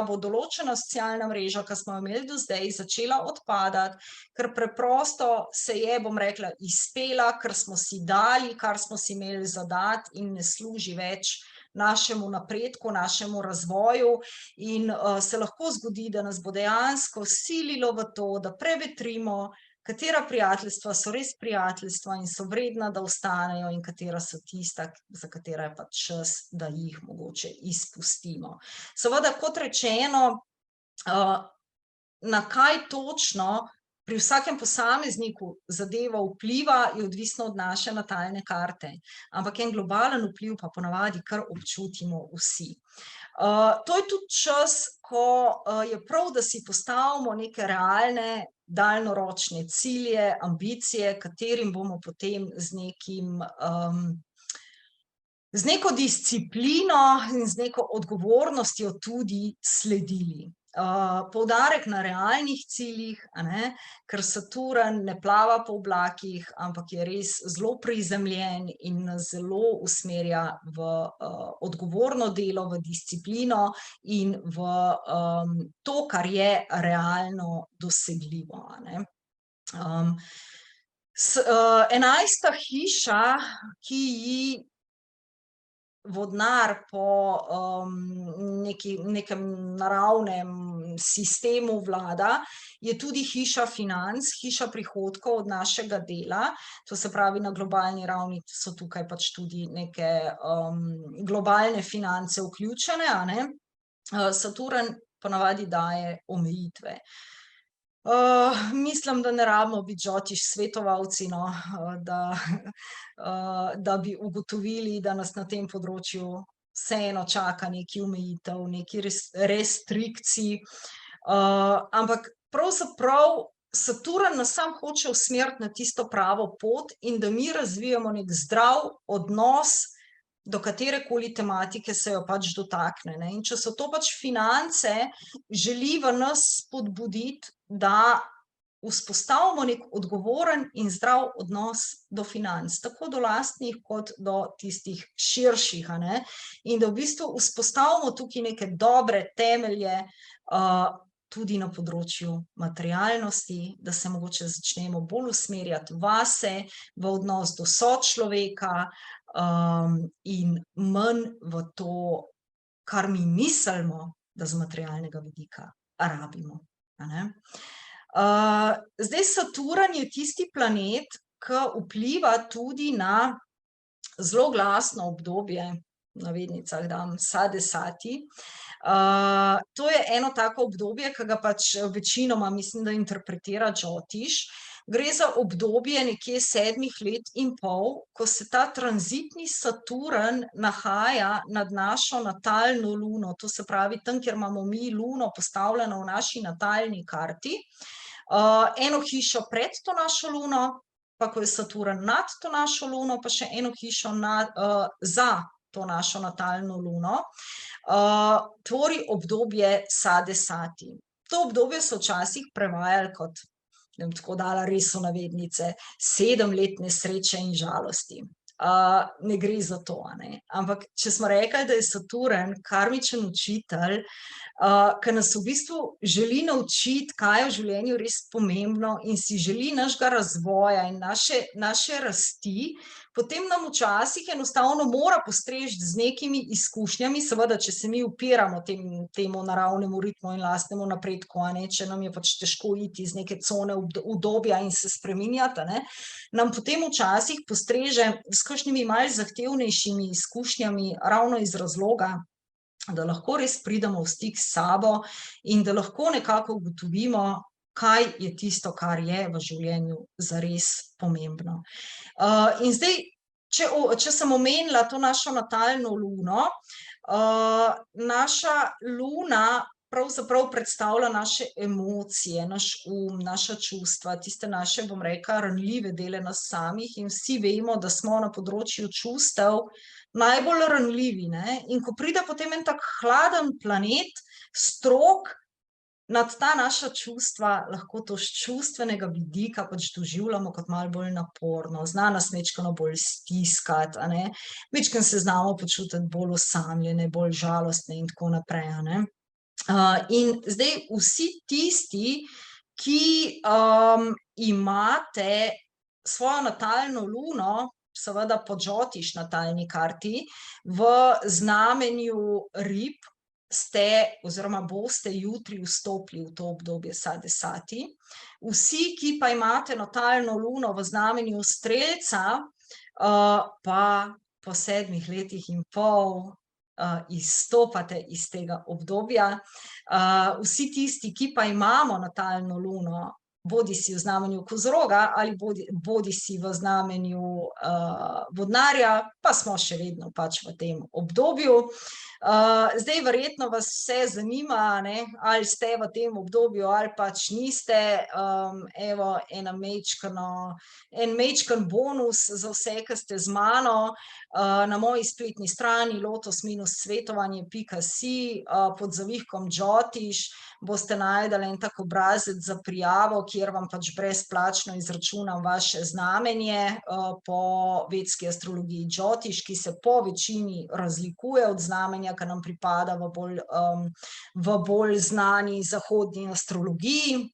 bo določena socialna mreža, ki smo jo imeli do zdaj, začela odpadati, ker preprosto se je, bom rekla, izpela, ker smo si dali, kar smo si imeli zadati in ne služi več našemu napredku, našemu razvoju, in se lahko zgodi, da nas bo dejansko sililo v to, da prevetrimo, katera prijateljstva so res prijateljstva in so vredna, da ostanejo, in katera so tista, za katera je pa čas, da jih mogoče izpustimo. Seveda, kot rečeno, na kaj točno pri vsakem posamezniku zadeva vpliva, je odvisno od naše natalne karte, ampak en globalen vpliv pa ponavadi kar občutimo vsi. To je tudi čas, ko je prav, da si postavimo neke realne, daljnoročne cilje, ambicije, katerim bomo potem z neko disciplino in z neko odgovornostjo tudi sledili. Poudarek na realnih ciljih, ker Saturn ne plava po oblakih, ampak je res zelo prizemljen in nas zelo usmerja v odgovorno delo, v disciplino in v to, kar je realno dosegljivo. 11. hiša, ki ji vodnar po nekem naravnem sistemu vlada, je tudi hiša financ, hiša prihodkov od našega dela, to se pravi, na globalni ravni so tukaj pač tudi neke globalne finance vključene, Saturn ponavadi daje omejitve. Mislim, da ne rabimo biti Jyotish svetovalci, da bi ugotovili, da nas na tem področju vseeno čaka nekaj omejitev, nekaj restrikcij, ampak pravzaprav Saturn nas sam hoče usmeriti na tisto pravo pot in da mi razvijamo nek zdrav odnos do katerekoli tematike se jo pač dotakne. In če so to pač finance, želi v nas spodbuditi, da vzpostavimo nek odgovoren in zdrav odnos do financ, tako do lastnih kot do tistih širših, in da v bistvu vzpostavimo tukaj neke dobre temelje tudi na področju materialnosti, da se mogoče začnemo bolj usmerjati vase, v odnos do sočloveka, in manj v to, kar mi mislimo, da z materialnega vidika rabimo. Zdaj, Saturn je tisti planet, ki vpliva tudi na zelo glasno obdobje, v navednicah dam Sadesati. To je eno tako obdobje, ki ga pač večinoma, mislim, da interpretira Jyotish. Gre za obdobje nekje 7 let in pol, ko se ta tranzitni Saturn nahaja nad našo natalno luno, to se pravi tam, kjer imamo mi luno postavljeno v naši natalni karti, eno hišo pred to našo luno, pa ko je Saturn nad to našo luno, pa še eno hišo za to našo natalno luno, tvori obdobje Sade-Sati. To obdobje so včasih prevajali kot, ne bom tako dala res v navednice, 7 let nesreče in žalosti. Ne gre za to, ne. Ampak če smo rekli, da je Saturn karmičen učitelj, ki nas v bistvu želi naučiti, kaj je v življenju res pomembno in si želi našega razvoja in naše rasti, potem nam včasih enostavno mora postreči z nekimi izkušnjami, seveda, če se mi upiramo temu naravnemu ritmu in lastnemu napredku, a ne, če nam je pač težko iti iz neke cone udobja in se spreminjati, a ne, nam potem včasih postreže s kakšnimi malo zahtevnejšimi izkušnjami ravno iz razloga, da lahko res pridemo v stik s sabo in da lahko nekako ugotovimo, kaj je tisto, kar je v življenju zares pomembno. In zdaj, če sem omenila to našo natalno luno, naša luna pravzaprav predstavlja naše emocije, naš naša čustva, tiste naše, bom rekla, ranljive dele nas samih in vsi vemo, da smo na področju čustev najbolj ranljivi, ne, in ko pride potem en tak hladen planet, strog nad ta naša čustva, lahko to s čustvenega vidika pač doživljamo kot malo bolj naporno, zna nas majčkeno bolj stiskati, a ne, majčkeno se znamo počutiti bolj osamljene, bolj žalostne in tako naprej, a ne. In zdaj vsi tisti, ki imate svojo natalno luno, seveda pod Džotiš natalni karti, v znamenju Rib, ste oziroma boste jutri vstopili v to obdobje Sade-Sati. Vsi, ki pa imate natalno luno v znamenju Strelca, pa po 7 letih in pol izstopate iz tega obdobja. Vsi tisti, ki pa imamo natalno luno bodisi v znamenju Kozoroga ali bodisi v znamenju Vodnarja, pa smo še vedno pač v tem obdobju. Zdaj verjetno vas vse zanima, ne, ali ste v tem obdobju ali pač niste. Evo, en majčken bonus za vse, ki ste z mano. Na moji spletni strani lotos-svetovanje.si pod zavihkom Džotiš boste našli en tak obrazec za prijavo, kjer vam pač brezplačno izračunam vaše znamenje po vedski astrologiji Džotiš, ki se po večini razlikuje od znamenja, ki nam pripada v bolj znani zahodni astrologiji.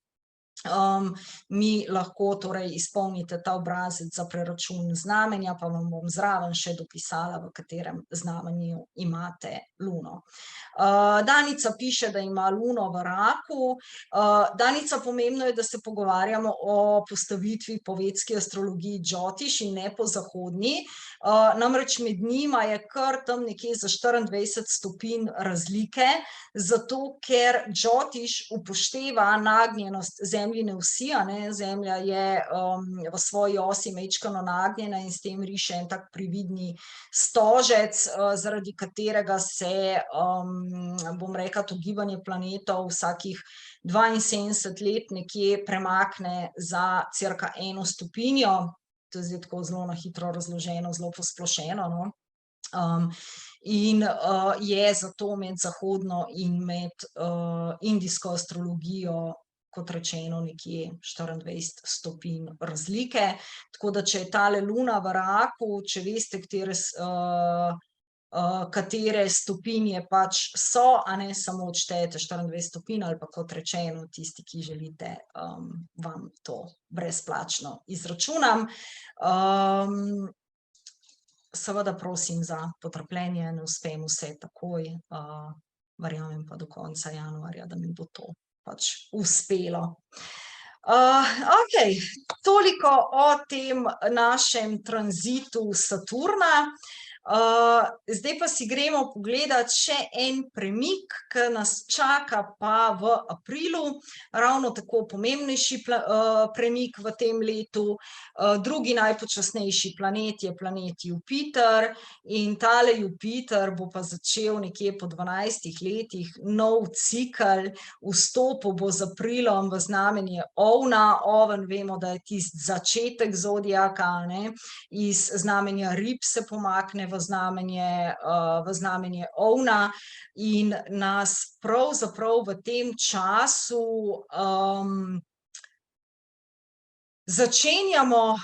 Mi lahko torej izpolnite ta obrazec za preračun znamenja, pa vam bom zraven še dopisala, v katerem znamenju imate luno. Danica piše, da ima luno v Raku. Danica, pomembno je, da se pogovarjamo o postavitvi po vedski astrologiji Džotiš in ne po zahodni. Namreč med njima je kar tam nekje za 24 stopinj razlike, zato ker Džotiš upošteva nagnjenost Zemljine osi, a ne, Zemlja je v svoji osi majčkeno nagnjena in s tem riše en tak prividni stožec, zaradi katerega se, bom rekla, to gibanje planetov vsakih 72 let nekje premakne za cirka 1 stopinjo. To je zdaj tako zelo na hitro razloženo, zelo posplošeno, no. In je zato med zahodno in med indijsko astrologijo, kot rečeno, nekje 24 stopinj razlike. Tako da, če je tale luna v Raku, če veste, katere stopinje pač so, a ne, samo odštejete 24 stopinj ali pa, kot rečeno, tisti, ki želite, vam to brezplačno izračunam. Seveda prosim za potrpljenje, ne uspem vse takoj, verjamem pa do konca januarja, da mi bo to pač uspelo. Okej, toliko o tem našem tranzitu Saturna. Zdaj pa si gremo pogledati še en premik, ki nas čaka pa v aprilu, ravno tako pomembnejši premik v tem letu. Drugi najpočasnejši planet je planet Jupiter in tale Jupiter bo pa začel nekje po 12 letih nov cikel, vstopil bo z aprilom v znamenje Ovna. Oven vemo, da je tisti začetek zodiaka, ne? Iz znamenja Rib se pomakne v znamenje Ovna in nas pravzaprav v tem času začenjamo,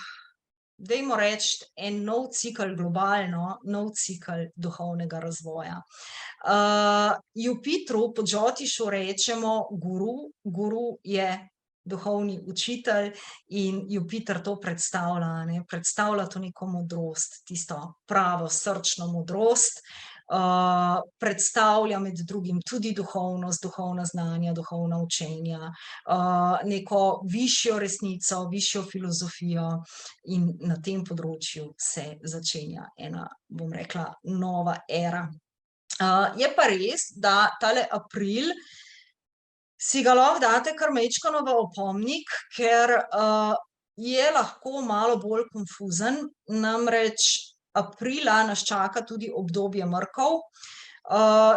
dajmo reči, en nov cikel globalno, nov cikel duhovnega razvoja. Jupitru po Džotišu rečemo guru, guru je duhovni učitelj in Jupiter to predstavlja, ne? Predstavlja to neko modrost, tisto pravo srčno modrost, predstavlja med drugim tudi duhovnost, duhovna znanja, duhovna učenja, neko višjo resnico, višjo filozofijo in na tem področju se začenja ena, bom rekla, nova era. Je pa res, da tale april si ga lahko date kar majčkeno v opomnik, ker je lahko malo bolj konfuzen, namreč aprila nas čaka tudi obdobje mrkov.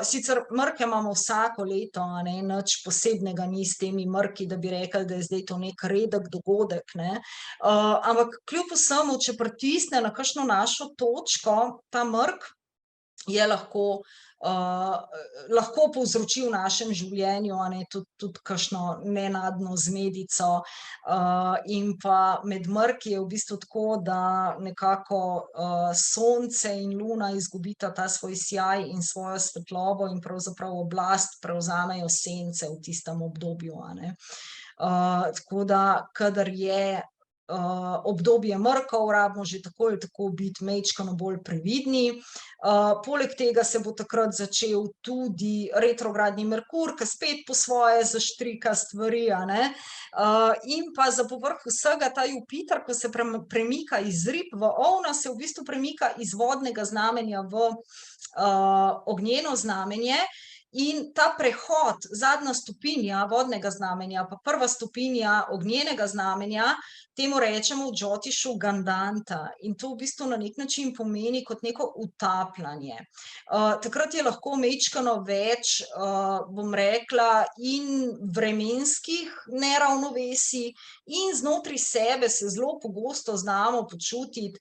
Sicer mrke imamo vsako leto, ne, nič posebnega ni s temi mrki, da bi rekli, da je zdaj to nek redek dogodek, ne. Ampak kljub vsemu, če pritisne na kakšno našo točko, ta mrk je lahko povzročil v našem življenju, a ne, tudi kakšno nenadno zmedico, in pa med mrki je v bistvu tako, da nekako sonce in luna izgubita ta svoj sijaj in svojo svetlobo in pravzaprav oblast prevzamejo sence v tistem obdobju, a ne. Tako da, kadar je obdobje mrkov, rabimo že tako ali tako biti majčkeno bolj previdni. Poleg tega se bo takrat začel tudi retrogradni Merkur, ki spet po svoje zaštrika stvari, a ne. In pa za povrh vsega ta Jupiter, ko se premika iz Rib v Ovna, se v bistvu premika iz vodnega znamenja v ognjeno znamenje. In ta prehod, zadnja stopinja vodnega znamenja pa prva stopinja ognjenega znamenja, temu rečemo v Džotišu Gandanta in to v bistvu na nek način pomeni kot neko utapljanje. Takrat je lahko majčkeno več, bom rekla, in vremenskih neravnovesij in znotraj sebe se zelo pogosto znamo počutiti,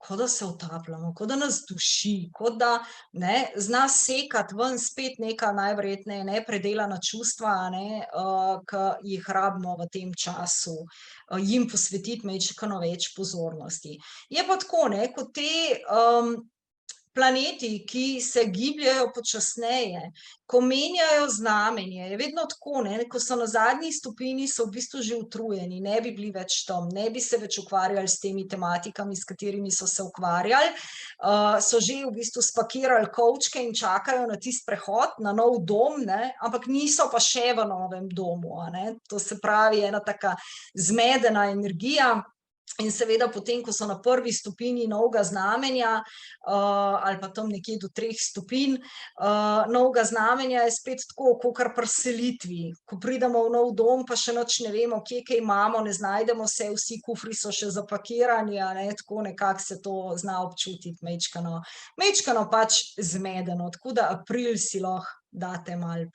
kot da se utapljamo, kot da nas duši, kot da, ne, zna sekati ven spet neka najverjetneje nepredelana čustva, a ne, ki jih rabimo v tem času, jim posvetiti majčkeno več pozornosti. Je pa tako, ne, ko te planeti, ki se gibljejo počasneje, ko menjajo znamenje, je vedno tako, ne, ko so na zadnji stopinji, so v bistvu že utrujeni, ne bi bili več tam, ne bi se več ukvarjali s temi tematikami, s katerimi so se ukvarjali, so že v bistvu spakirali kovčke in čakajo na tisti prehod, na nov dom, ne, ampak niso pa še v novem domu, a ne. To se pravi, ena taka zmedena energija. In seveda potem, ko so na prvi stopinji novega znamenja, ali pa tam nekje do 3 stopinj novega znamenja, je spet tako, kakor pri selitvi. Ko pridemo v nov dom, pa še nič ne vemo, kje kaj imamo, ne znajdemo se, vsi kufri so še zapakirani, a ne, tako nekako se to zna občutiti majčkeno pač zmedeno. Tako da april si lahko date malo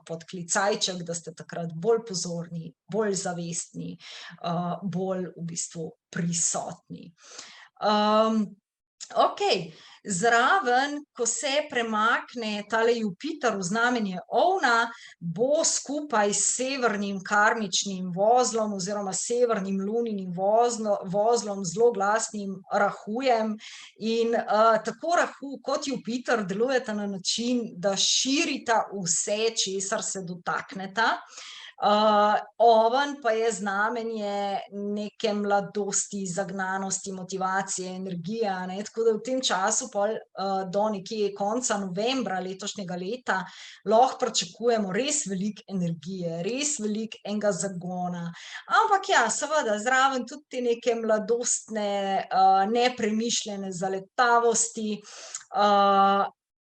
pod klicajček, da ste takrat bolj pozorni, bolj zavestni, bolj v bistvu prisotni. Okej, zraven, ko se premakne tale Jupiter v znamenje Ovna, bo skupaj s severnim karmičnim vozlom oziroma severnim luninim vozlom, zloglasnim Rahujem, in tako Rahu kot Jupiter delujeta na način, da širita vse, česar se dotakneta. Oven pa je znamenje neke mladosti, zagnanosti, motivacije, energije, ne, tako da v tem času do nekje konca novembra letošnjega leta lahko pričakujemo res veliko energije, res veliko enega zagona. Ampak ja, seveda, zraven tudi te neke mladostne, nepremišljene zaletavosti,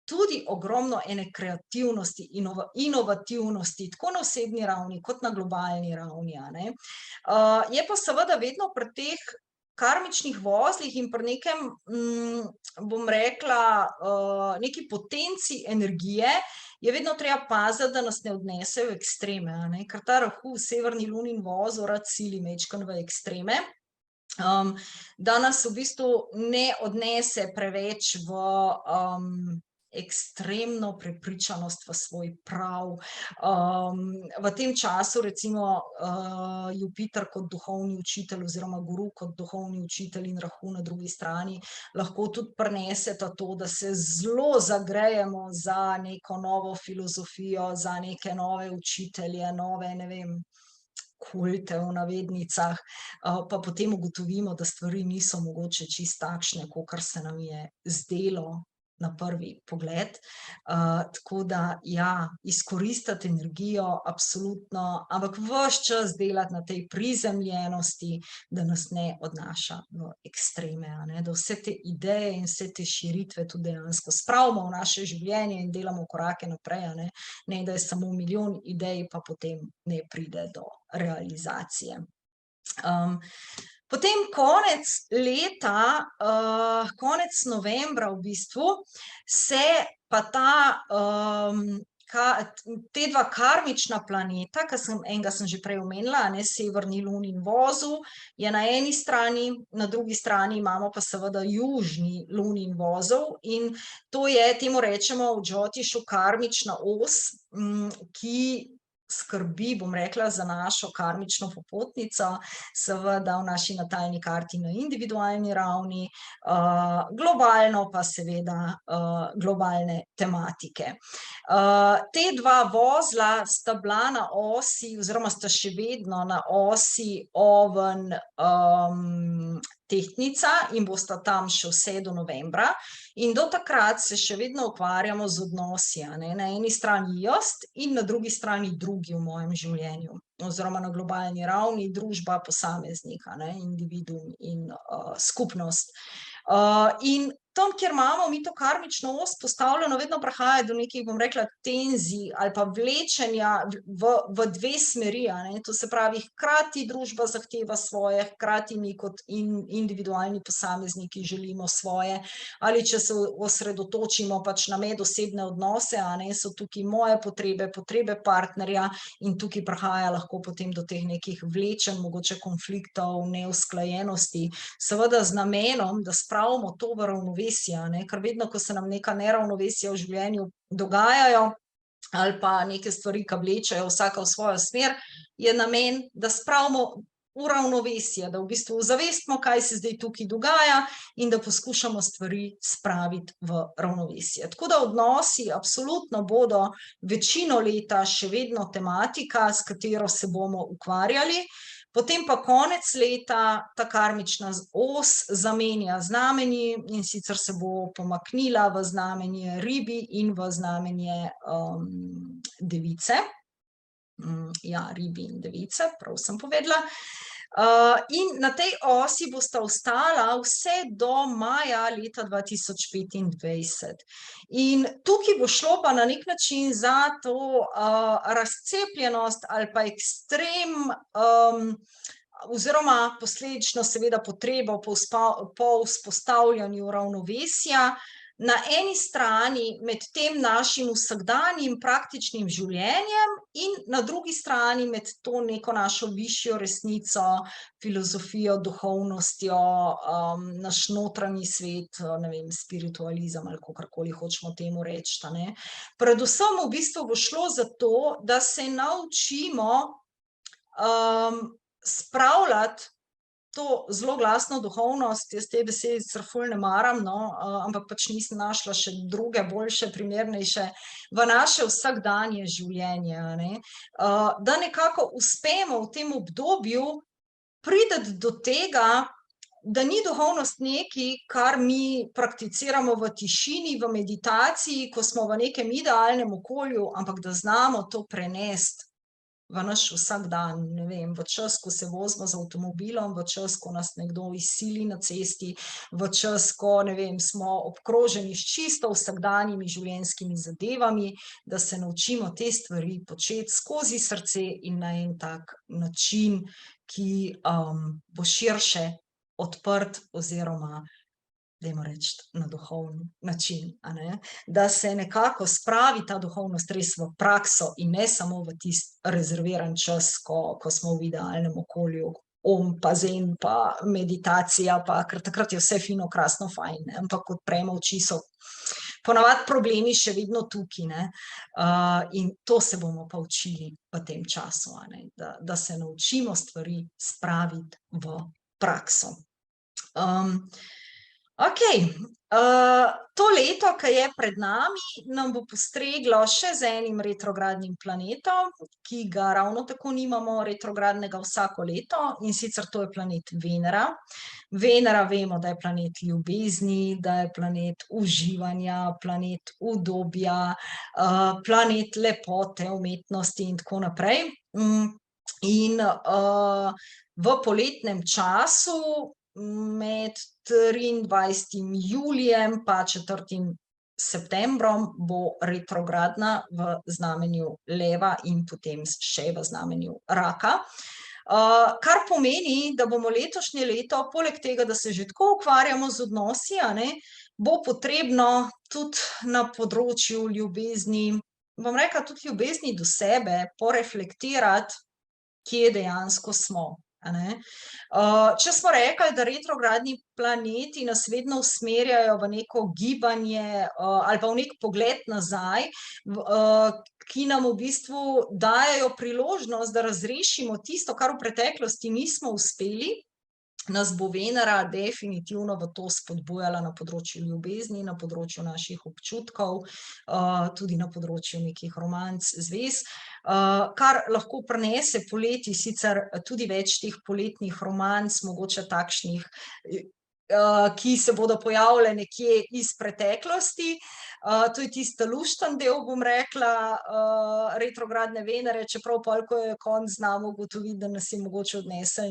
tudi ogromno ene kreativnosti, inovativnosti, tako na osebni ravni kot na globalni ravni, a ne. Je pa seveda vedno pri teh karmičnih vozlih in pri nekem, bom rekla, neki potenci energije, je vedno treba paziti, da nas ne odnese v ekstreme, a ne, ker ta rahu, severni lunin vozel rad sili majčkeno v ekstreme. Da nas v bistvu ne odnese preveč v ekstremno prepričanost v svoj prav. V tem času recimo Jupiter kot duhovni učitelj oziroma guru kot duhovni učitelj in rahu na drugi strani lahko tudi prineseta to, da se zelo zagrejemo za neko novo filozofijo, za neke nove učitelje, nove, ne vem, kulte v navednicah, pa potem ugotovimo, da stvari niso mogoče čisto takšne, kakor se nam je zdelo na prvi pogled. Tako da ja, izkoristiti energijo absolutno, ampak ves čas delati na tej prizemljenosti, da nas ne odnaša v ekstreme, a ne, da vse te ideje in vse te širitve tudi dejansko spravimo v naše življenje in delamo korake naprej, a ne, ne da je samo milijon idej, pa potem ne pride do realizacije. Potem konec leta, konec novembra v bistvu, se pa te dva karmična planeta, enega sem že prej omenila, a ne, severni lunin vozel je na eni strani, na drugi strani imamo pa seveda južni lunin vozel in to je, temu rečemo v Džotišu karmična os, ki skrbi, bom rekla, za našo karmično popotnico, seveda v naši natalni karti na individualni ravni, globalno pa seveda globalne tematike. Te dva vozla sta bila na osi oziroma sta še vedno na osi oven tehtnica in bosta tam še vse do novembra in do takrat se še vedno ukvarjamo z odnosi, a ne, na eni strani jaz in na drugi strani drugi v mojem življenju oziroma na globalni ravni družba, posameznik, a ne, individuum in skupnost. In tam, kjer imamo mi to karmično os postavljeno, vedno prihaja do nekih, bom rekla, tenzij ali pa vlečenja v dve smeri, a ne, to se pravi, hkrati družba zahteva svoje, hkrati mi kot individualni posamezniki želimo svoje, ali če se osredotočimo pač na medosebne odnose, a ne, so tukaj moje potrebe, potrebe partnerja in tukaj prihaja lahko potem do teh nekih vlečenj, mogoče konfliktov, neusklajenosti, seveda z namenom, da spravimo to v ravnovesje, a ne, ker vedno, ko se nam neka neravnovesja v življenju dogajajo ali pa neke stvari, ki vlečejo vsaka v svojo smer, je namen, da spravimo v ravnovesje, da v bistvu ozavestimo, kaj se zdaj tukaj dogaja in da poskušamo stvari spraviti v ravnovesje. Tako da odnosi absolutno bodo večino leta še vedno tematika, s katero se bomo ukvarjali. Potem pa konec leta ta karmična os zamenja znamenji in sicer se bo pomaknila v znamenje ribi in v znamenje device. Ja, ribi in device, prav sem povedala. In na tej osi bosta ostala vse do maja leta 2025. In tukaj bo šlo pa na nek način za to razcepljenost ali pa ekstrem oziroma posledično seveda potrebo po vzpostavljanju ravnovesja na eni strani med tem našim vsakdanjim praktičnim življenjem in na drugi strani med to neko našo višjo resnico, filozofijo, duhovnostjo, naš notranji svet, ne vem, spiritualizem ali kakorkoli hočemo temu reči, a ne. Predvsem v bistvu bo šlo za to, da se naučimo spravljati to zelo glasno duhovnost, jaz te besede sicer ful ne maram, no, ampak pač nisem našla še druge, boljše, primernejše v naše vsakdanje življenje, a ne. Da nekako uspemo v tem obdobju priti do tega, da ni duhovnost nekaj, kar mi prakticiramo v tišini, v meditaciji, ko smo v nekem idealnem okolju, ampak da znamo to prenesti v naš vsakdan, ne vem, v čas, ko se vozimo z avtomobilom, v čas, ko nas nekdo izsili na cesti, v čas, ko, ne vem, smo obkroženi s čisto vsakdanjimi življenjskimi zadevami, da se naučimo te stvari početi skozi srce in na en tak način, ki bo širše odprt oziroma, dajmo reči, na duhovni način, a ne. Da se nekako spravi ta duhovnost res v prakso in ne samo v tisti rezerviran čas, ko smo v idealnem okolju, pa zen, pa meditacija, pa ker takrat je vse fino, krasno, fajn, ne, ampak ko odpremo oči, so ponavadi problemi še vedno tukaj, ne. In to se bomo pa učili v tem času, a ne, da se naučimo stvari spraviti v prakso. Okej, to leto, ki je pred nami, nam bo postreglo še z enim retrogradnim planetom, ki ga ravno tako nimamo retrogradnega vsako leto, in sicer to je planet Venera. Venera vemo, da je planet ljubezni, da je planet uživanja, planet udobja, planet lepote, umetnosti in tako naprej. In v poletnem času med 23. julijem pa 4. septembrom bo retrogradna v znamenju Leva in potem še v znamenju Raka. Kar pomeni, da bomo letošnje leto, poleg tega, da se že tako ukvarjamo z odnosi, a ne, bo potrebno tudi na področju ljubezni, bom rekla, tudi ljubezni do sebe, poreflektirati, kje dejansko smo, a ne. Če smo rekli, da retrogradni planeti nas vedno usmerjajo v neko gibanje ali pa v neki pogled nazaj, ki nam v bistvu dajejo priložnost, da razrešimo tisto, kar v preteklosti nismo uspeli, nas bo Venera definitivno v to spodbujala na področju ljubezni, na področju naših občutkov, tudi na področju nekih romanc, zvez, kar lahko prinese poleti sicer tudi več teh poletnih romanc, mogoče takšnih, ki se bodo pojavile nekje iz preteklosti. To je tisti lušten del, bom rekla, retrogradne Venere, čeprav pol, ko je konec, znamo ugotoviti, da nas je mogoče odneslo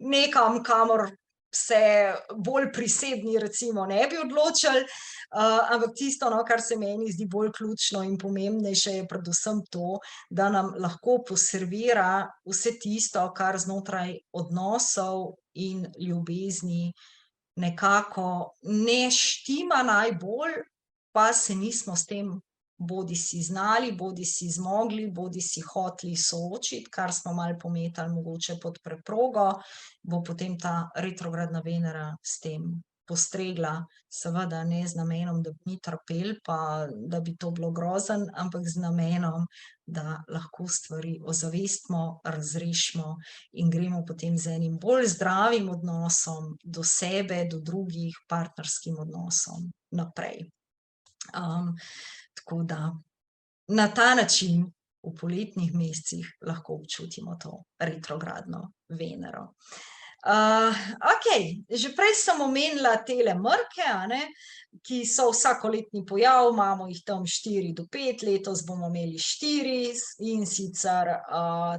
nekam, kamor se bolj prisebni recimo ne bi odločili, ampak tisto, no, kar se meni zdi bolj ključno in pomembnejše, je predvsem to, da nam lahko poservira vse tisto, kar znotraj odnosov in ljubezni nekako ne štima najbolj, pa se nismo s tem bodisi znali, bodisi zmogli, bodisi hoteli soočiti, kar smo malo pometali mogoče pod preprogo, bo potem ta retrogradna Venera s tem postregla, seveda ne z namenom, da bi mi trpeli, pa da bi to bilo grozno, ampak z namenom, da lahko stvari ozavestimo, razrešimo in gremo potem z enim bolj zdravim odnosom do sebe, do drugih, partnerskim odnosom naprej. Tako da na ta način v poletnih mesecih lahko občutimo to retrogradno Venero. Okej, že prej sem omenila tele mrke, a ne, ki so vsakoletni pojav, imamo jih tam 4 do 5, letos bomo imeli 4, in sicer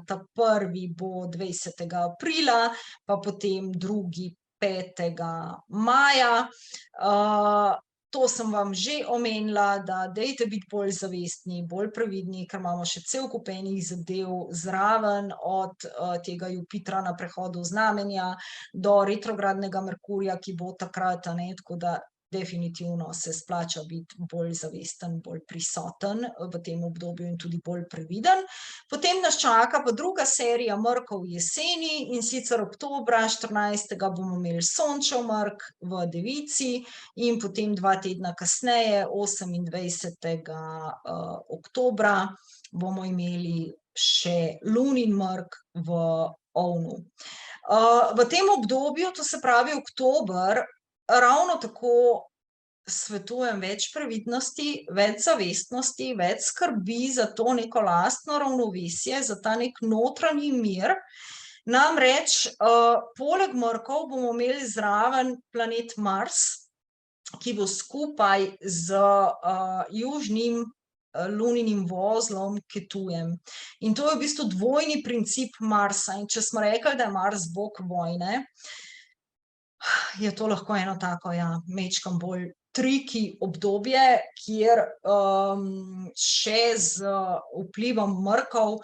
ta prvi bo 20. aprila, pa potem drugi 5. maja. To sem vam že omenila, da dajte biti bolj zavestni, bolj previdni, ker imamo še cel kup enih zadev zraven, od tega Jupitra na prehodu znamenja do retrogradnega Merkurja, ki bo takrat, a ne, tako da definitivno se splača biti bolj zavesten, bolj prisoten v tem obdobju in tudi bolj previden. Potem nas čaka pa druga serija mrkov jeseni, in sicer oktobra, 14. bomo imeli Sončev mrk v Devici in potem 2 tedna kasneje, 28. oktobra, bomo imeli še Lunin mrk v Ovnu. V tem obdobju, to se pravi oktober, ravno tako svetujem več previdnosti, več zavestnosti, več skrbi za to neko lastno ravnovesje, za ta nek notranji mir. Namreč, poleg Mrkov bomo imeli zraven planet Mars, ki bo skupaj z južnim luninim vozlom Ketujem. In to je v bistvu dvojni princip Marsa. In če smo rekli, da je Mars bog vojne, je to lahko eno tako, majčkeno bolj triki obdobje, kjer še z vplivom Mrkov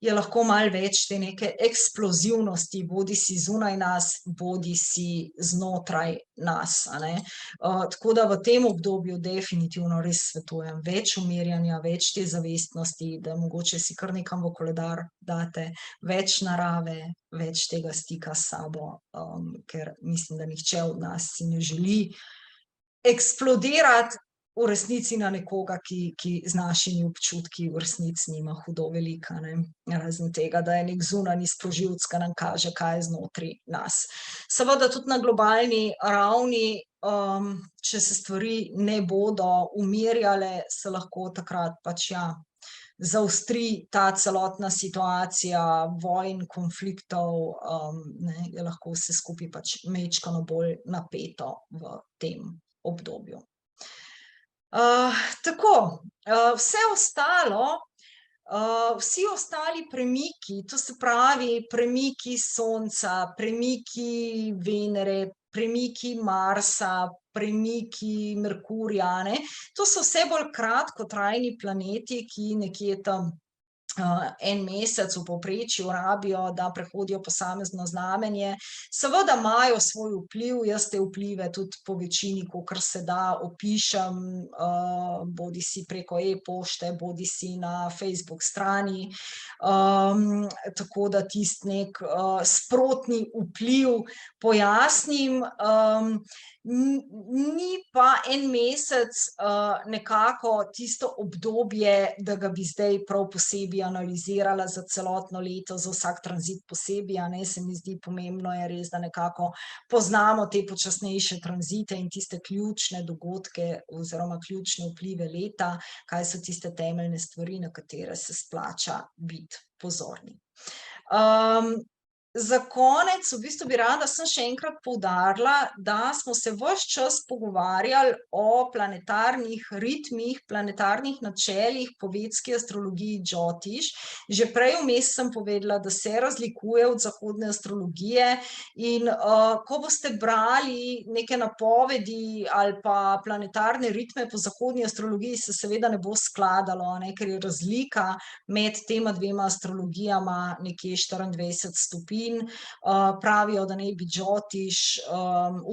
je lahko malo več te neke eksplozivnosti, bodisi zunaj nas, bodisi znotraj nas, a ne. Tako da v tem obdobju definitivno res svetujem več umirjanja, več te zavestnosti, da mogoče si kar nekam v koledar date več narave, več tega stika s sabo, ker mislim, da nihče od nas si ne želi eksplodirati v resnici na nekoga, ki z našimi občutki v resnici nima hudo veliko, a ne. Razen tega, da je neki zunanji sprožilec, ki nam kaže, kaj je znotraj nas. Seveda tudi na globalni ravni, če se stvari ne bodo umirjale, se lahko takrat pač zaostri ta celotna situacija vojn, konfliktov, ne, je lahko vse skupaj pač majčkeno bolj napeto v tem obdobju. Tako, vse ostalo, vsi ostali premiki, to se pravi premiki Sonca, premiki Venere, premiki Marsa, premiki Merkurja, a ne, to so vse bolj kratkotrajni planeti, ki nekje tam en mesec v povprečju rabijo, da prehodijo posamezno znamenje. Seveda imajo svoj vpliv, jaz te vplive tudi po večini, kolikor se da, opišem, bodisi preko e-pošte, bodisi na Facebook strani, tako da tisti neki sprotni vpliv pojasnim. Ni pa en mesec nekako tisto obdobje, da ga bi zdaj prav posebej analizirala za celotno leto, za vsak tranzit posebej, a ne, se mi zdi pomembno je res, da nekako poznamo te počasnejše tranzite in tiste ključne dogodke oziroma ključne vplive leta, kaj so tiste temeljne stvari, na katere se splača biti pozorni. Za konec v bistvu bi rada sem še enkrat poudarila, da smo se ves čas pogovarjali o planetarnih ritmih, planetarnih načelih po vedski astrologiji Džotiš. Že prej vmes sem povedala, da se razlikuje od zahodne astrologije in ko boste brali neke napovedi ali pa planetarne ritme po zahodni astrologiji, se seveda ne bo skladalo, a ne, ker je razlika med tema dvema astrologijama nekje 24 stopinj. Pravijo, da naj bi Džotiš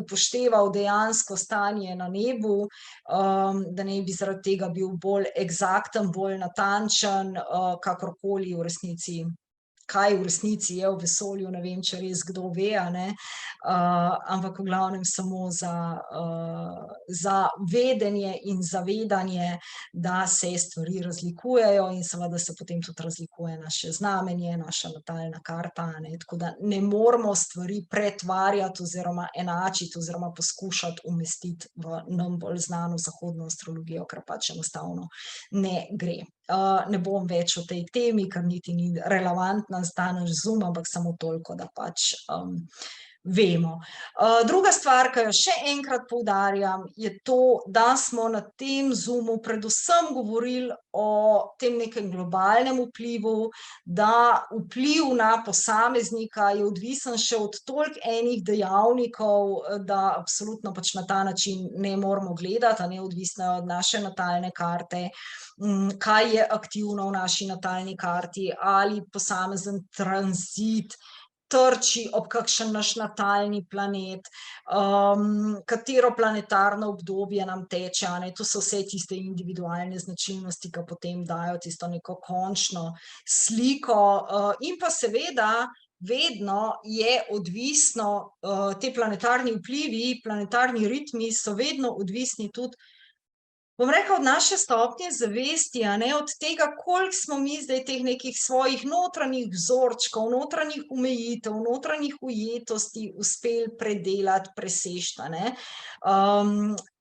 upošteval dejansko stanje na nebu, da naj bi zaradi tega bil bolj eksakten, bolj natančen, kakorkoli v resnici. Kaj v resnici je v vesolju, ne vem, če res kdo ve, a ne, ampak v glavnem samo za vedenje in zavedanje, da se stvari razlikujejo in seveda se potem tudi razlikuje naše znamenje, naša natalna karta, a ne, tako da ne moremo stvari pretvarjati oziroma enačiti oziroma poskušati umestiti v nam bolj znano zahodno astrologijo, ker pač enostavno ne gre. Ne bom več o tej temi, ker niti ni relevantna za danes Zoom, ampak samo toliko, da pač vemo. Druga stvar, ki jo še enkrat poudarjam, je to, da smo na tem Zoomu predvsem govorili o tem nekem globalnem vplivu, da vpliv na posameznika je odvisen še od toliko enih dejavnikov, da absolutno pač na ta način ne moramo gledati, a ne, odvisno od naše natalne karte, kaj je aktivno v naši natalni karti, ali posamezen tranzit trči ob kakšen naš natalni planet, katero planetarno obdobje nam teče, a ne, to so vse tiste individualne značilnosti, ki potem dajo tisto neko končno sliko, in pa seveda vedno je odvisno, te planetarni vplivi, planetarni ritmi so vedno odvisni tudi bom rekla, od naše stopnje zavesti, a ne, od tega, koliko smo mi zdaj teh nekih svojih notranjih vzorčkov, notranjih omejitev, notranjih ujetosti uspeli predelati, preseči, a ne.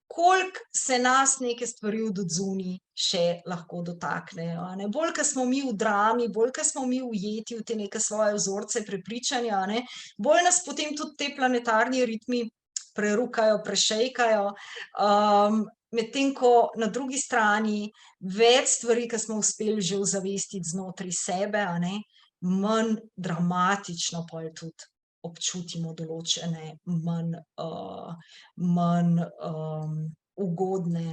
Koliko se nas neke stvari od odzunaj še lahko dotaknejo, a ne. Bolj, ko smo mi v drami, bolj, ko smo mi ujeti v te neke svoje vzorce prepričanja, a ne, bolj nas potem tudi te planetarni ritmi prerukajo, prešejkajo, medtem ko na drugi strani več stvari, ki smo uspeli že ozavestiti znotraj sebe, a ne, manj dramatično pol tudi občutimo določene manj ugodne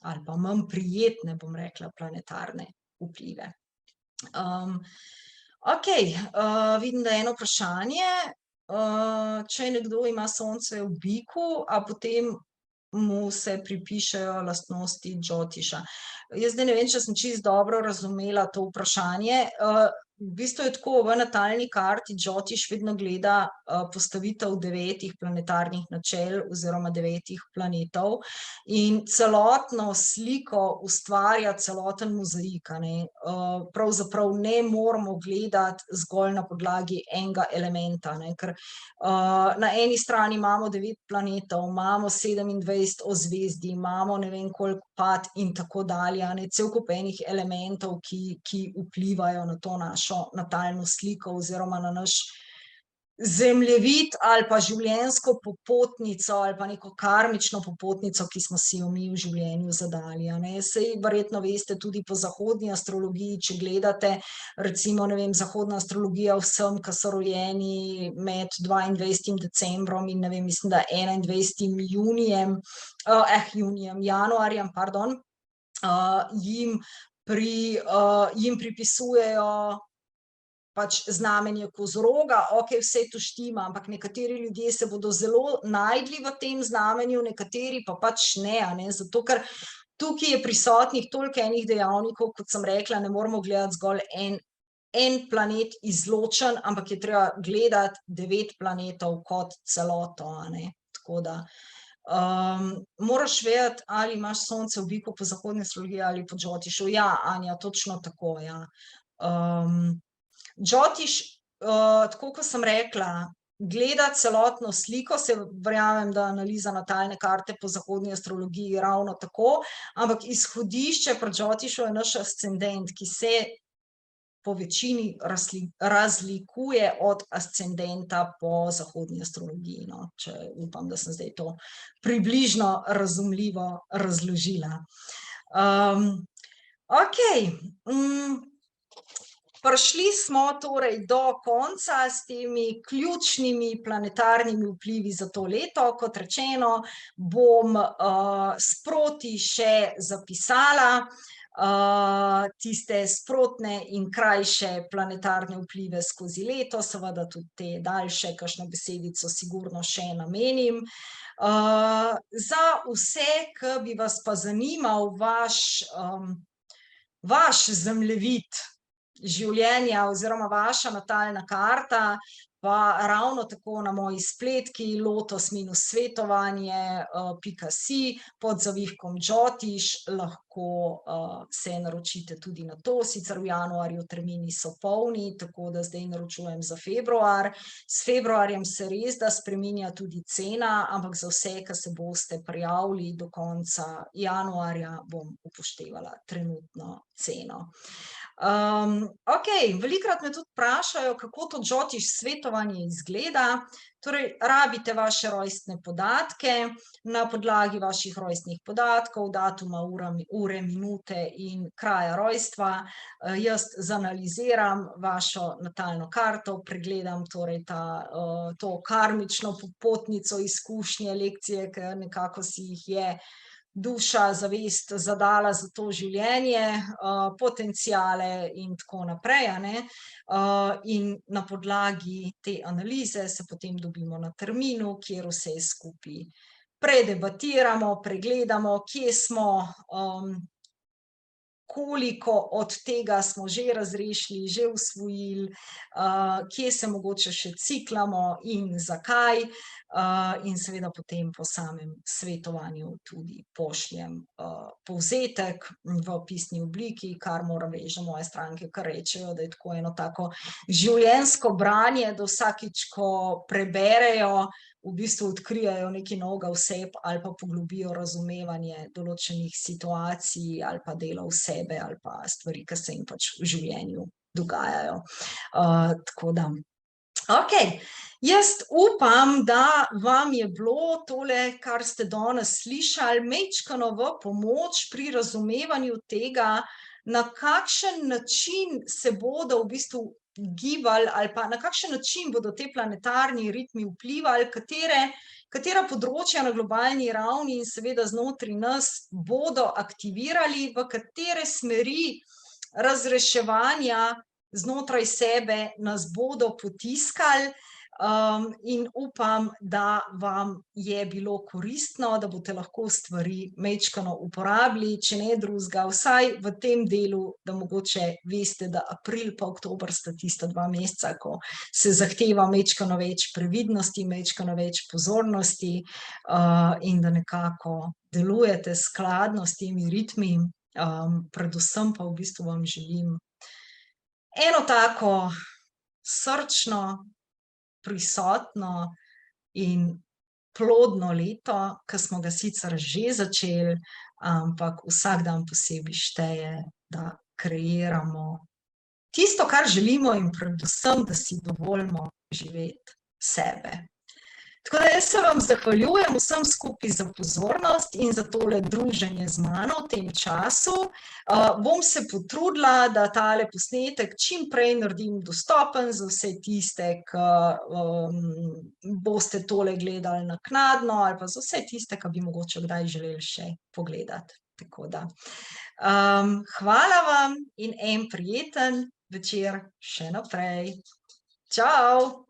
ali pa manj prijetne, bom rekla, planetarne vplive. Okej, vidim, da je eno vprašanje, če nekdo ima sonce v biku, a potem mu se pripišejo lastnosti Džotiša. Jaz zdaj ne vem, če sem čisto dobro razumela to vprašanje. V bistvu je tako, v natalni karti Džotiš vedno gleda postavitev 9 planetarnih načel oziroma 9 planetov in celotno sliko ustvarja celoten mozaik, a ne. Pravzaprav ne moramo gledati zgolj na podlagi enega elementa, ne, ker na eni strani imamo 9 planetov, imamo 27 ozvezdij, imamo ne vem koliko pat in tako dalje, a ne, cel kup enih elementov, ki vplivajo na to našo natalno sliko oziroma na naš zemljevid ali pa življenjsko popotnico ali pa neko karmično popotnico, ki smo si jo mi v življenju zadali, a ne. Saj verjetno veste tudi po zahodni astrologiji, če gledate recimo, ne vem, zahodna astrologija vsem, ki so rojeni med 22. decembrom in ne vem, mislim, da 21. januarjem, pardon, jim pripisujejo pač znamenje kozoroga, okej, vse to štima, ampak nekateri ljudje se bodo zelo našli v tem znamenju, nekateri pa pač ne, a ne, zato ker tukaj je prisotnih toliko enih dejavnikov, kot sem rekla, ne moremo gledati zgolj en planet izločen, ampak je treba gledati 9 planetov kot celoto, a ne, tako da moraš vedeti, ali imaš sonce v biku po zahodni astrologiji ali po Džotišu. Ja, Anja, točno tako, ja. Džotiš, tako kot sem rekla, gleda celotno sliko, saj verjamem, da analiza natalne karte po zahodni astrologiji ravno tako, ampak izhodišče pri Džotišu je naš ascendent, ki se po večini razlikuje od ascendenta po zahodni astrologiji, no, če upam, da sem zdaj to približno razumljivo razložila. Okej, prišli smo torej do konca s temi ključnimi planetarnimi vplivi za to leto. Kot rečeno, bom sproti še zapisala tiste sprotne in krajše planetarne vplive skozi leto, seveda tudi te daljše, kakšno besedico sigurno še namenim. Za vse, ki bi vas pa zanimal vaš zemljevid življenja oziroma vaša natalna karta, pa ravno tako na moji spletki lotos-svetovanje.si pod zavihkom Džotiš lahko se naročite tudi na to, sicer v januarju termini so polni, tako da zdaj naročujem za februar. S februarjem se res da spreminja tudi cena, ampak za vse, ki se boste prijavili do konca januarja, bom upoštevala trenutno ceno. Okej, velikokrat me tudi vprašajo, kako to Džotiš svetovanje izgleda. Torej, rabite vaše rojstne podatke, na podlagi vaših rojstnih podatkov, datuma, ure, minute in kraja rojstva, jaz zanaliziram vašo natalno karto, pregledam torej to karmično popotnico, izkušnje, lekcije, ki nekako si jih je duša, zavest zadala za to življenje, potenciale in tako naprej, a ne. In na podlagi te analize se potem dobimo na terminu, kjer vse skupaj predebatiramo, pregledamo, kje smo, koliko od tega smo že razrešili, že usvojili, kje se mogoče še ciklamo in zakaj. in seveda potem po samem svetovanju tudi pošljem povzetek v pisni obliki, kar moram reči, da moje stranke kar rečejo, da je tako eno tako življenjsko branje, da vsakič, ko preberejo, v bistvu odkrijajo nekaj novega v sebi ali pa poglobijo razumevanje določenih situacij ali pa delov sebe ali pa stvari, ki se jim pač v življenju dogajajo. Tako da, okej. Jaz upam, da vam je bilo tole, kar ste danes slišali, majčkeno v pomoč pri razumevanju tega, na kakšen način se bodo v bistvu gibali ali pa na kakšen način bodo te planetarni ritmi vplivali, katera področja na globalni ravni in seveda znotraj nas bodo aktivirali, v katere smeri razreševanja znotraj sebe nas bodo potiskali. In upam, da vam je bilo koristno, da boste lahko stvari majčkeno uporabili, če ne drugega, vsaj v tem delu, da mogoče veste, da april pa oktober sta tista 2 meseca, ko se zahteva majčkeno več previdnosti, majčkeno več pozornosti, in da nekako delujete skladno s temi ritmi. Predvsem pa v bistvu vam želim eno tako srčno, prisotno in plodno leto, ki smo ga sicer že začeli, ampak vsak dan posebej šteje, da kreiramo tisto, kar želimo in predvsem, da si dovolimo živeti sebe. Tako da jaz se vam zahvaljujem vsem skupaj za pozornost in za tole druženje z mano v tem času. Bom se potrudila, da tale posnetek čim prej naredim dostopen za vse tiste, ki boste tole gledali naknadno, ali pa za vse tiste, ki bi mogoče kdaj želeli še pogledati. Tako da, hvala vam in en prijeten večer še naprej. Čau!